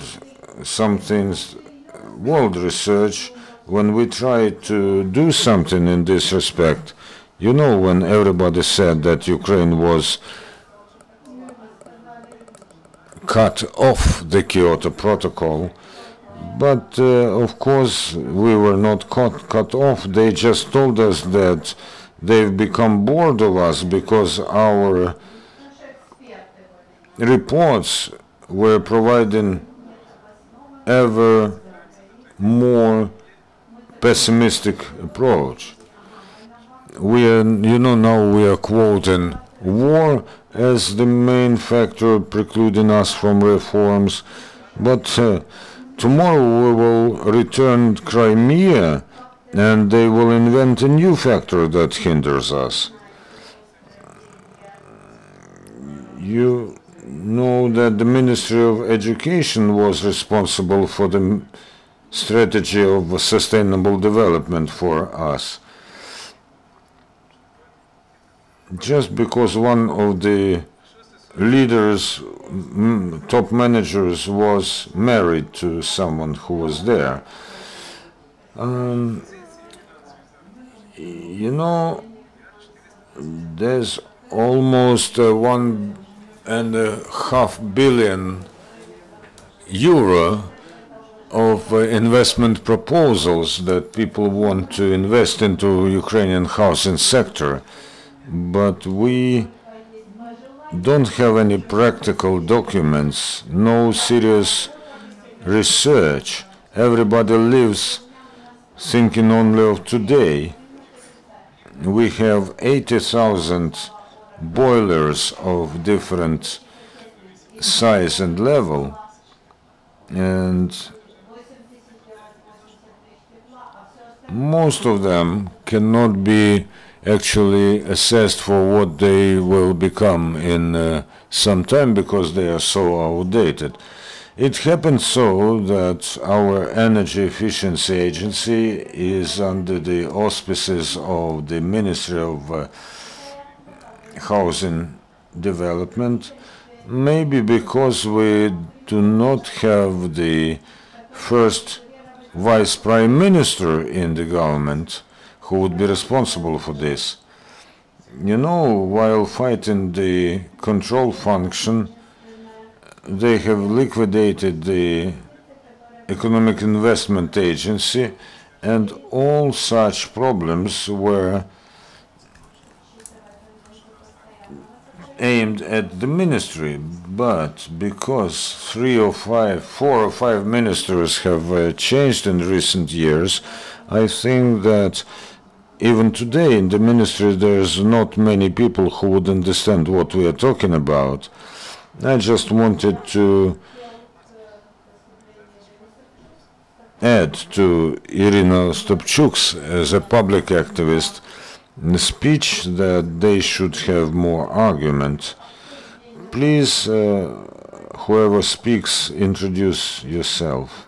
research when we try to do something in this respect. You know, when everybody said that Ukraine was cut off the Kyoto Protocol, but of course we were not cut off. They just told us that they've become bored of us because our reports were providing ever more pessimistic approach. We are, you know, now we are quoting war as the main factor precluding us from reforms, but tomorrow we will return Crimea and they will invent a new factor that hinders us. You know that the Ministry of Education was responsible for the strategy of sustainable development for us. Just because one of the leaders, top managers, was married to someone who was there. You know, there's almost €1.5 billion of investment proposals that people want to invest into Ukrainian housing sector. But we don't have any practical documents, no serious research. Everybody lives thinking only of today. We have 80,000 boilers of different size and level, and most of them cannot be actually assessed for what they will become in some time because they are so outdated. It happens so that our energy efficiency agency is under the auspices of the Ministry of Housing Development, maybe because we do not have the first Vice Prime Minister in the government who would be responsible for this. You know, while fighting the control function, they have liquidated the Economic Investment Agency, and all such problems were aimed at the ministry. But because 4 or 5 ministers have changed in recent years, I think that even today in the ministry there's not many people who would understand what we are talking about. I just wanted to add to Iryna Stavchuk's, as a public activist, speech that they should have more argument. Please, whoever speaks, introduce yourself.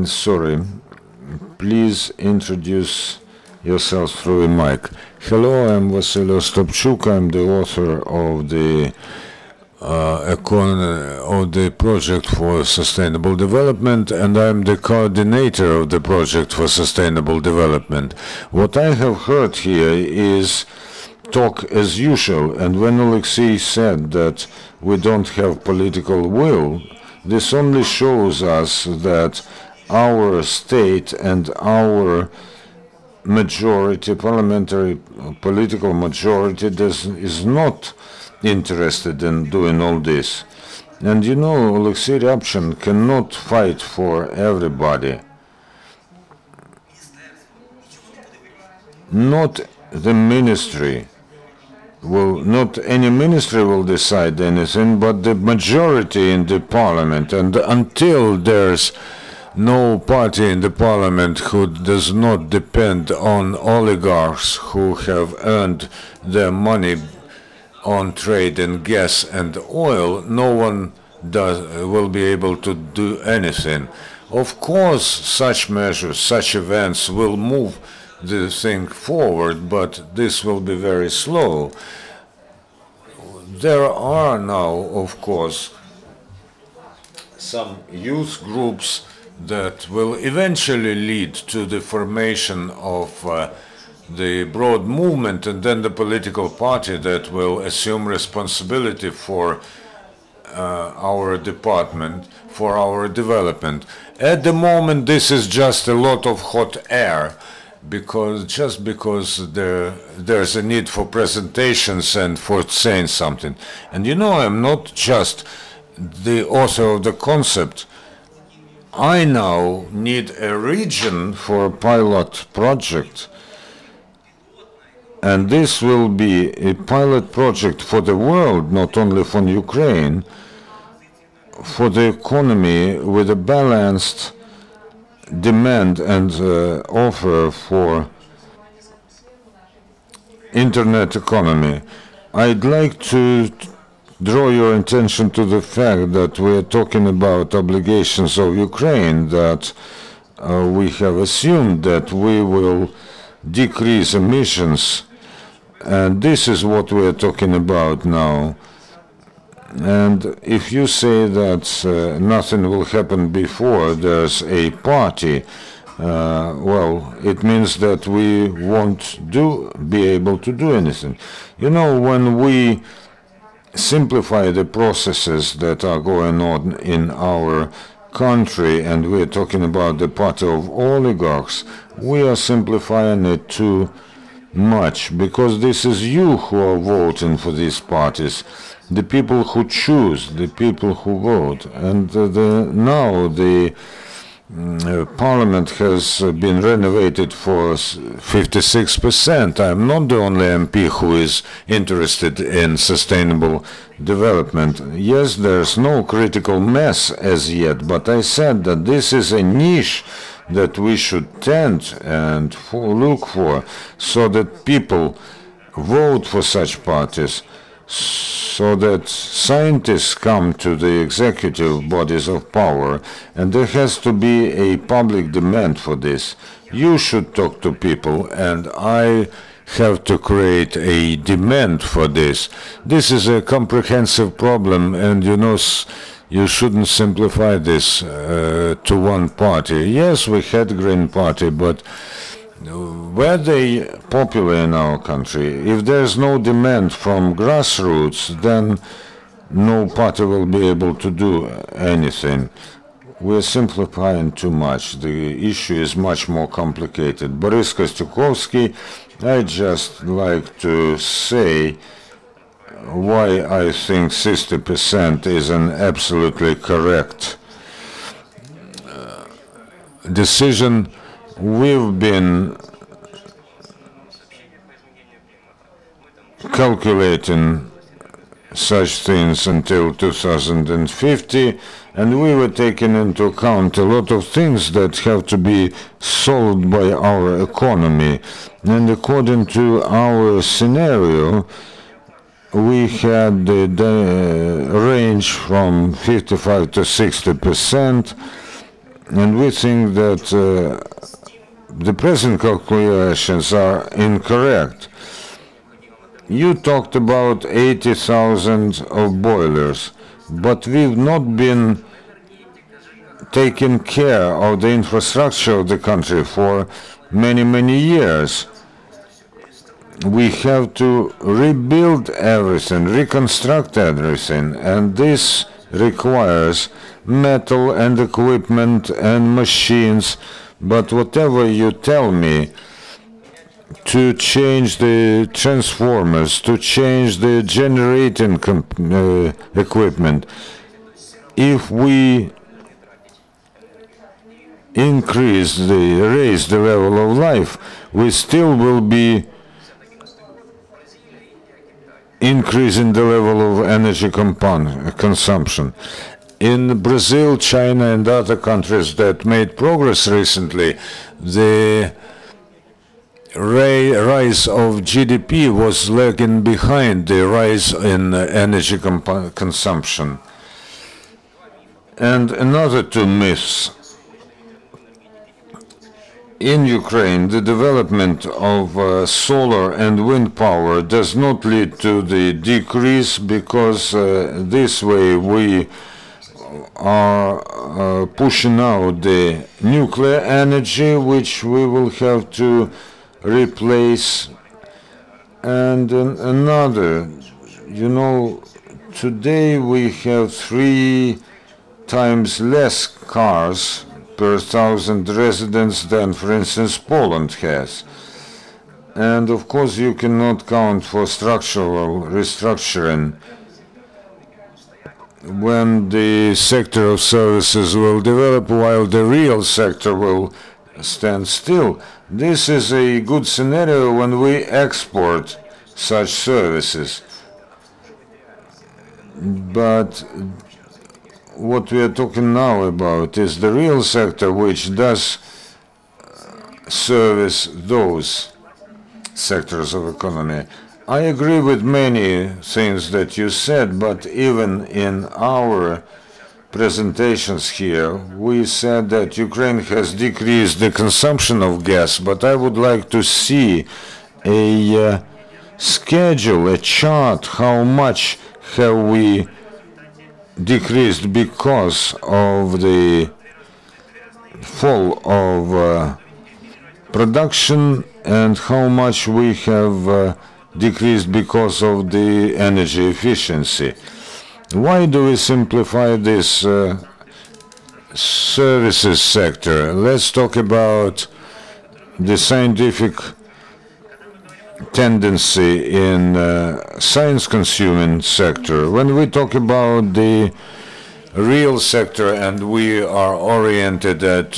Sorry. Please introduce yourself through a mic. Hello, I'm Vasyl Shevchuk. I'm the author of the project for sustainable development, and I'm the coordinator of the project for sustainable development. What I have heard here is talk as usual, and when Oleksiy said that we don't have political will, this only shows us that our state and our majority, parliamentary political majority, is not interested in doing all this. And you know, Oleksiy Ryabchyn cannot fight for everybody. Not the ministry not any ministry will decide anything, but the majority in the parliament. And until there's no party in the parliament who does not depend on oligarchs who have earned their money on trade in gas and oil, no one will be able to do anything. Of course, such measures, such events will move the thing forward, but this will be very slow. There are now, of course, some youth groups that will eventually lead to the formation of the broad movement, and then the political party that will assume responsibility for our department, for our development. At the moment, this is just a lot of hot air, because there's a need for presentations and for saying something. And you know, I'm not just the author of the concept. I now need a region for a pilot project, and this will be a pilot project for the world, not only for Ukraine, for the economy with a balanced demand and offer for internet economy. I'd like to draw your attention to the fact that we are talking about obligations of Ukraine, that we have assumed that we will decrease emissions, and this is what we are talking about now. And if you say that nothing will happen before there's a party, well, it means that we won't be able to do anything. You know, when we simplify the processes that are going on in our country, and we're talking about the party of oligarchs, we are simplifying it too much, because this is you who are voting for these parties, the people who choose, the people who vote. And now the parliament has been renovated for 56%. I'm not the only MP who is interested in sustainable development. Yes, there's no critical mass as yet, but I said that this is a niche that we should tend and look for, so that people vote for such parties, so that scientists come to the executive bodies of power, and there has to be a public demand for this. You should talk to people, and I have to create a demand for this. This is a comprehensive problem, and you know, you shouldn't simplify this to one party. Yes, we had Green Party, but were they popular in our country? If there's no demand from grassroots, then no party will be able to do anything. We're simplifying too much. The issue is much more complicated. Boris Kostyukovsky, I'd just like to say why I think 60% is an absolutely correct decision. We've been calculating such things until 2050, and we were taking into account a lot of things that have to be solved by our economy. And according to our scenario, we had the range from 55 to 60%, and we think that the present calculations are incorrect. You talked about 80,000 of boilers, but we've not been taking care of the infrastructure of the country for many, many years. We have to rebuild everything, reconstruct everything, and this requires metal and equipment and machines. But whatever you tell me, to change the transformers, to change the generating equipment, if we raise the level of life, we still will be increasing the level of energy consumption. In Brazil, China, and other countries that made progress recently, the rise of GDP was lagging behind the rise in energy consumption. And another two myths. in Ukraine, the development of solar and wind power does not lead to the decrease, because this way we are pushing out the nuclear energy, which we will have to replace. And another, you know, today we have 3 times less cars per 1,000 residents than, for instance, Poland has. And of course you cannot count for structural restructuring when the sector of services will develop while the real sector will stand still. This is a good scenario when we export such services. But what we are talking now about is the real sector, which does service those sectors of economy. I agree with many things that you said, but even in our presentations here, we said that Ukraine has decreased the consumption of gas, but I would like to see a schedule, a chart, how much have we decreased because of the fall of production, and how much we have decreased because of the energy efficiency. Why do we simplify this services sector? Let's talk about the scientific tendency in science-consuming sector. When we talk about the real sector and we are oriented at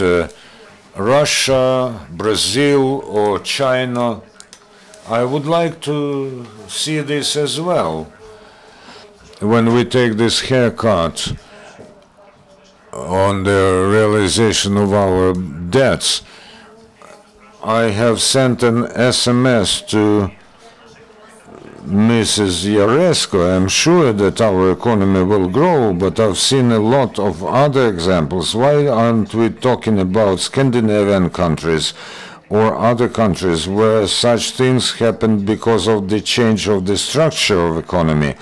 Russia, Brazil, or China, I would like to see this as well. When we take this haircut on the realization of our debts, I have sent an SMS to Mrs. Yaresko. I'm sure that our economy will grow, but I've seen a lot of other examples. Why aren't we talking about Scandinavian countries or other countries where such things happen because of the change of the structure of economy?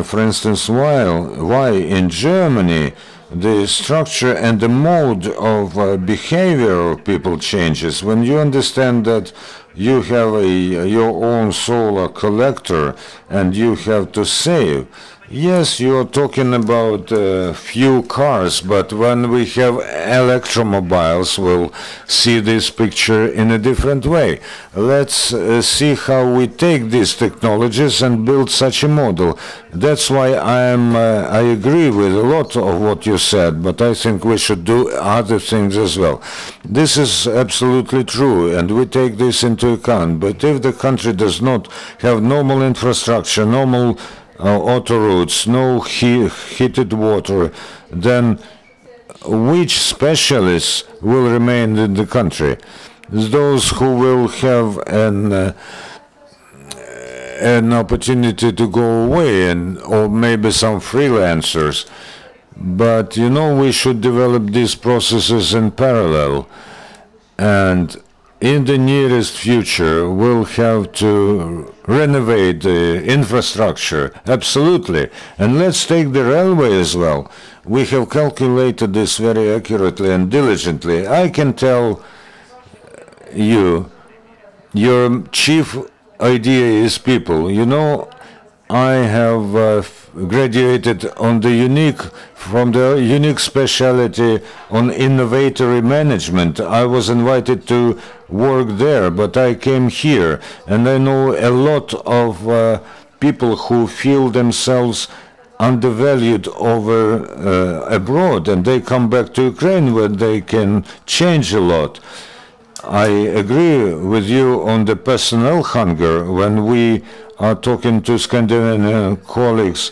For instance, why in Germany the structure and the mode of behavior of people changes? When you understand that you have your own solar collector and you have to save, yes, you're talking about few cars, but when we have electromobiles, we'll see this picture in a different way. Let's see how we take these technologies and build such a model. That's why I agree with a lot of what you said, but I think we should do other things as well. This is absolutely true, and we take this into account. But if the country does not have normal infrastructure, normal autoroutes, no heated water, then which specialists will remain in the country? Those who will have an opportunity to go away, or maybe some freelancers. But you know, we should develop these processes in parallel, and in the nearest future we'll have to renovate the infrastructure, absolutely. And let's take the railway as well. We have calculated this very accurately and diligently. I can tell you, your chief idea is people. You know, I have graduated on from the unique specialty on innovatory management. I was invited to work there, but I came here, and I know a lot of people who feel themselves undervalued over abroad, and they come back to Ukraine where they can change a lot. I agree with you on the personnel hunger. When we are talking to Scandinavian colleagues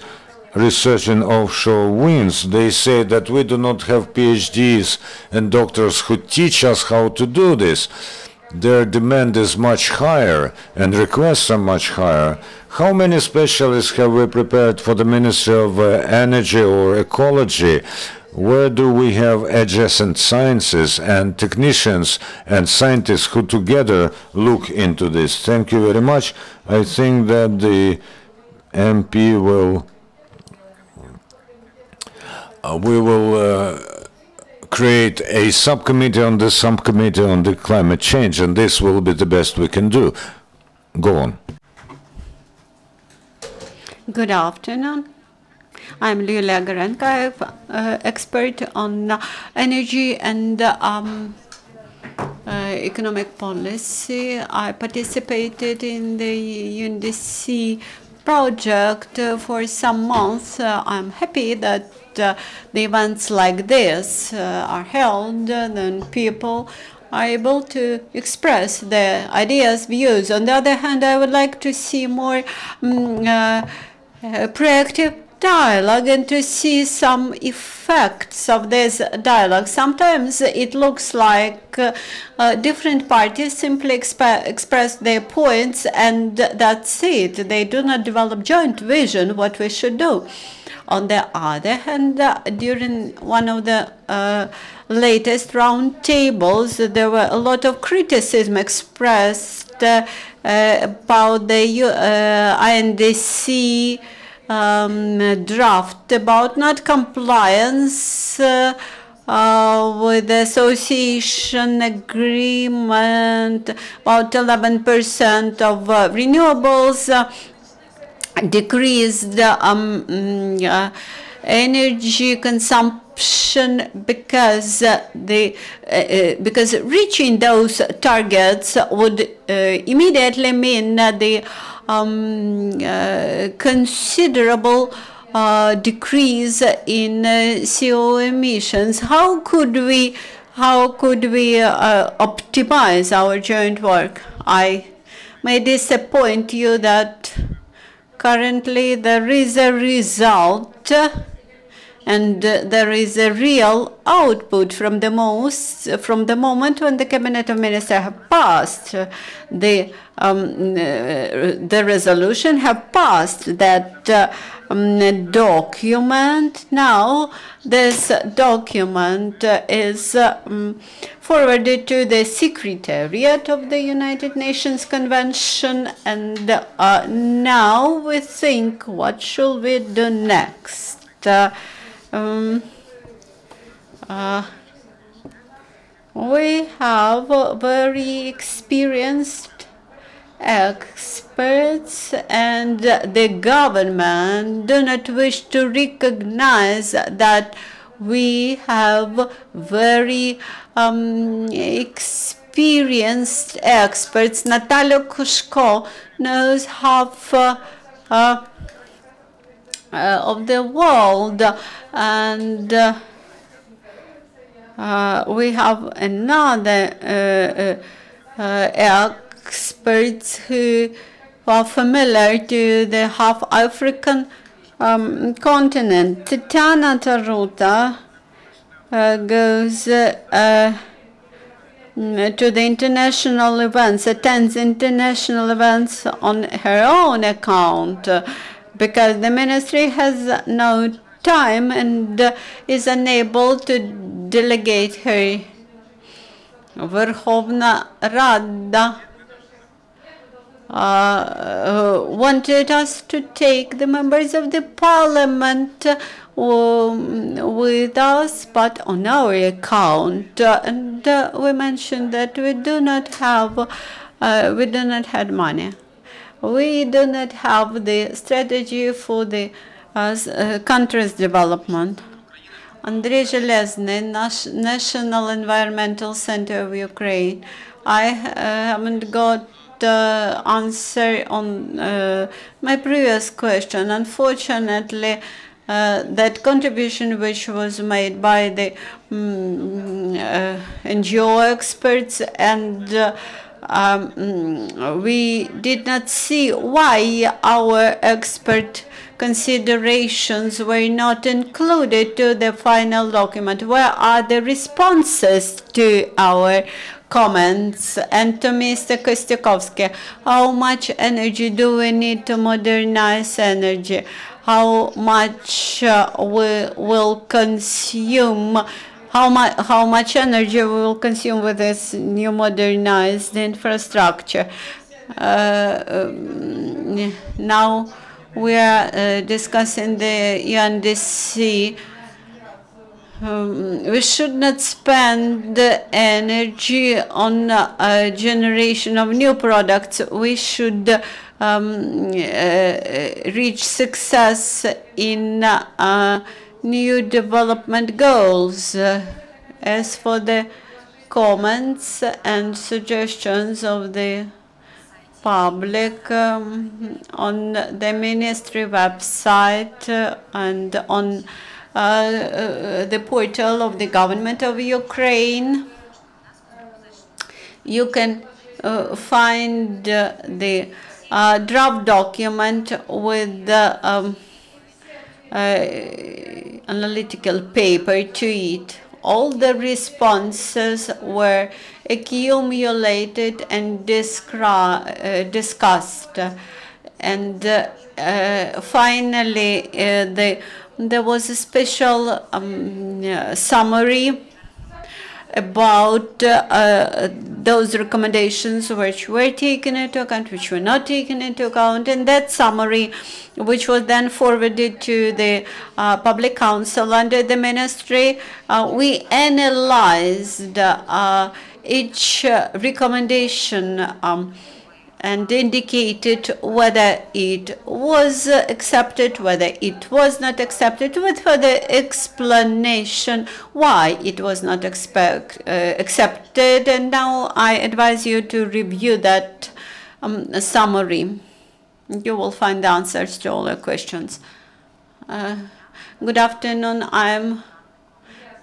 researching offshore winds, they say that we do not have PhDs and doctors who teach us how to do this. Their demand is much higher and requests are much higher. How many specialists have we prepared for the Ministry of Energy or Ecology? Where do we have adjacent sciences and technicians and scientists who together look into this? Thank you very much. I think that the MP will we will create a subcommittee on the climate change, and this will be the best we can do. Go on. Good afternoon. I'm Yulia Garankaev, expert on energy and economic policy. I participated in the UNDP project for some months. I'm happy that the events like this are held, then people are able to express their ideas, views. On the other hand, I would like to see more proactive dialogue and to see some effects of this dialogue. Sometimes it looks like different parties simply express their points and that's it. They do not develop joint vision what we should do. On the other hand, during one of the latest round tables, there were a lot of criticism expressed about the INDC draft about not compliance with the association agreement, about 11% of renewables, decreased energy consumption because because reaching those targets would immediately mean the considerable decrease in CO emissions. How could we optimize our joint work? I may disappoint you that currently there is a result and there is a real output from the moment when the Cabinet of Ministers have passed the resolution, have passed that document. Now this document is forwarded to the Secretariat of the United Nations Convention, and now we think, what should we do next? We have very experienced experts, and the government do not wish to recognize that we have very experienced experts. Natalia Kushko knows half of the world, and we have another experts who are familiar to the half African continent. Tatiana Taruta goes to the international events, attends international events on her own account, because the ministry has no time and is unable to delegate her. Verkhovna Rada wanted us to take the members of the parliament with us, but on our account. And we mentioned that we do not have money. We do not have the strategy for the country's development. Andrei Zhelezny, National Environmental Centre of Ukraine. I haven't got the answer on my previous question. Unfortunately, that contribution which was made by the NGO experts, and we did not see why our expert considerations were not included to the final document. Where are the responses to our comments. And to Mr. Kostykovsky, how much energy do we need to modernize energy? How much we will consume? How much energy we will consume with this new modernized infrastructure? Now we are discussing the UNDP. We should not spend energy on generation of new products. We should reach success in new development goals. As for the comments and suggestions of the public on the ministry website and on the portal of the government of Ukraine, you can find the draft document with the analytical paper to it. All the responses were accumulated and discussed. And finally, there was a special summary about those recommendations which were taken into account, which were not taken into account, and that summary, which was then forwarded to the public council under the ministry, we analyzed each recommendation and indicated whether it was accepted, whether it was not accepted, with further explanation why it was not accepted. And now I advise you to review that summary. You will find the answers to all your questions. Good afternoon. I'm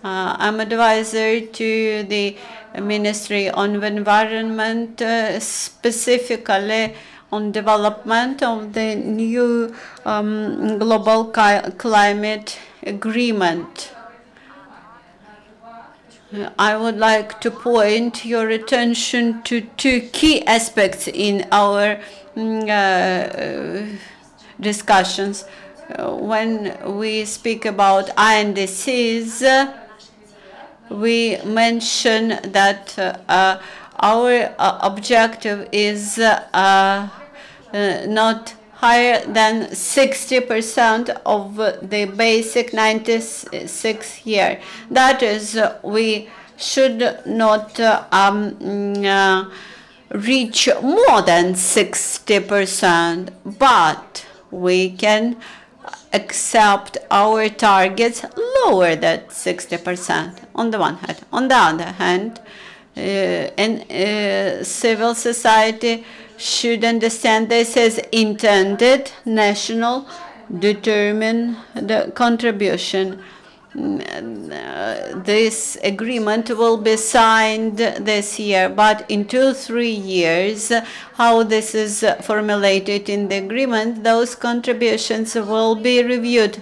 advisor to the Ministry on Environment, specifically on development of the new global climate agreement. I would like to point your attention to two key aspects in our discussions. When we speak about INDCs, we mention that our objective is not higher than 60% of the basic 96 year. That is, we should not reach more than 60%, but we can accept our targets lower than 60% on the one hand. On the other hand, civil society should understand this as intended national determined contribution. This agreement will be signed this year, but in 2-3 years, how this is formulated in the agreement, those contributions will be reviewed.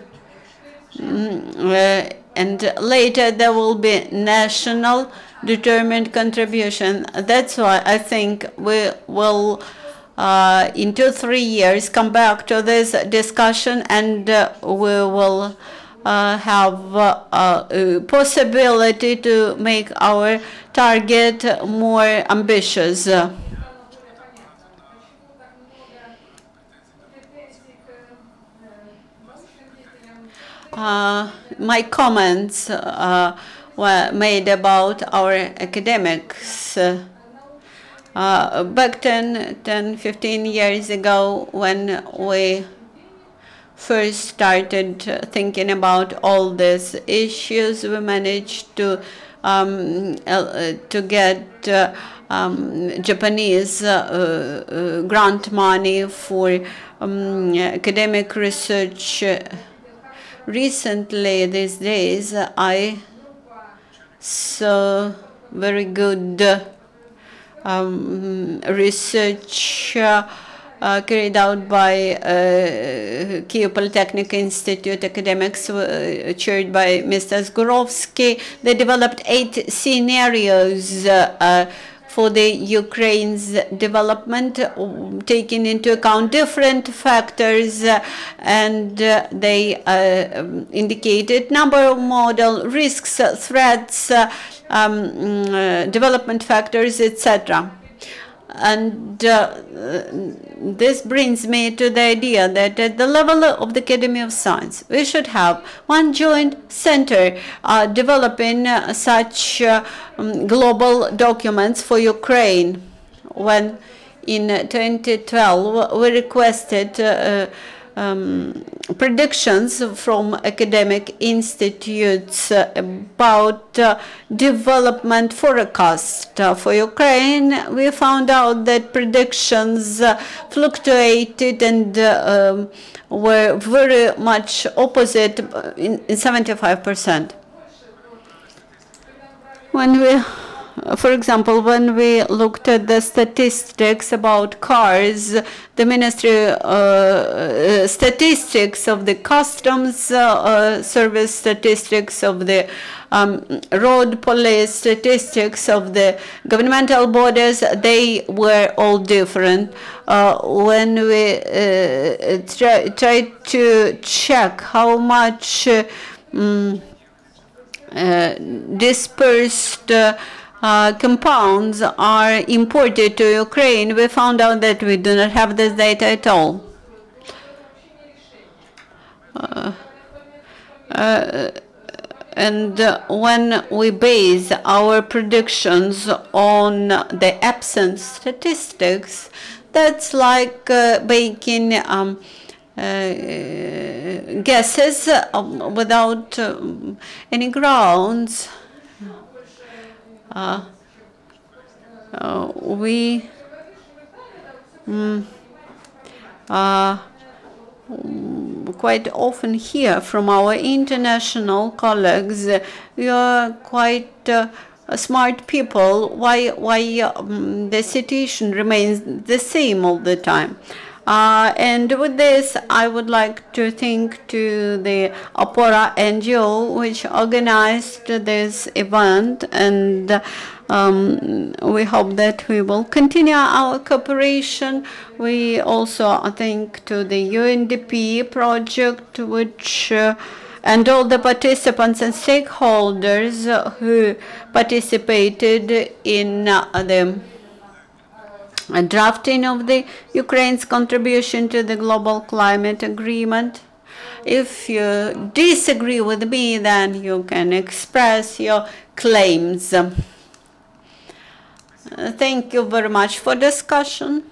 And later there will be national determined contribution. That's why I think we will, in 2-3 years, come back to this discussion, and we will have a possibility to make our target more ambitious. My comments were made about our academics. Back 10-15 years ago, when we first started thinking about all these issues, we managed to get Japanese grant money for academic research. Recently, these days, I saw very good research carried out by Kyiv Polytechnic Institute academics, chaired by Mr. Zgurovsky. They developed 8 scenarios for the Ukraine's development, taking into account different factors, and they indicated number of model risks, threats, development factors, etc. And this brings me to the idea that at the level of the Academy of Science, we should have one joint center developing such global documents for Ukraine. When in 2012 we requested predictions from academic institutes about development forecast for Ukraine, we found out that predictions fluctuated and were very much opposite in 75%. When we, for example, when we looked at the statistics about cars, the Ministry statistics of the customs service, statistics of the road police, statistics of the governmental bodies, they were all different. When we tried to check how much dispersed compounds are imported to Ukraine, we found out that we do not have this data at all. And when we base our predictions on the absent statistics, that's like making guesses without any grounds. We quite often hear from our international colleagues, you are quite smart people, why the situation remains the same all the time. And with this, I would like to thank to the Opora NGO, which organized this event, and we hope that we will continue our cooperation. We also thank to the UNDP project, which and all the participants and stakeholders who participated in the drafting of the Ukraine's contribution to the global climate agreement. If you disagree with me, then you can express your claims. Thank you very much for discussion.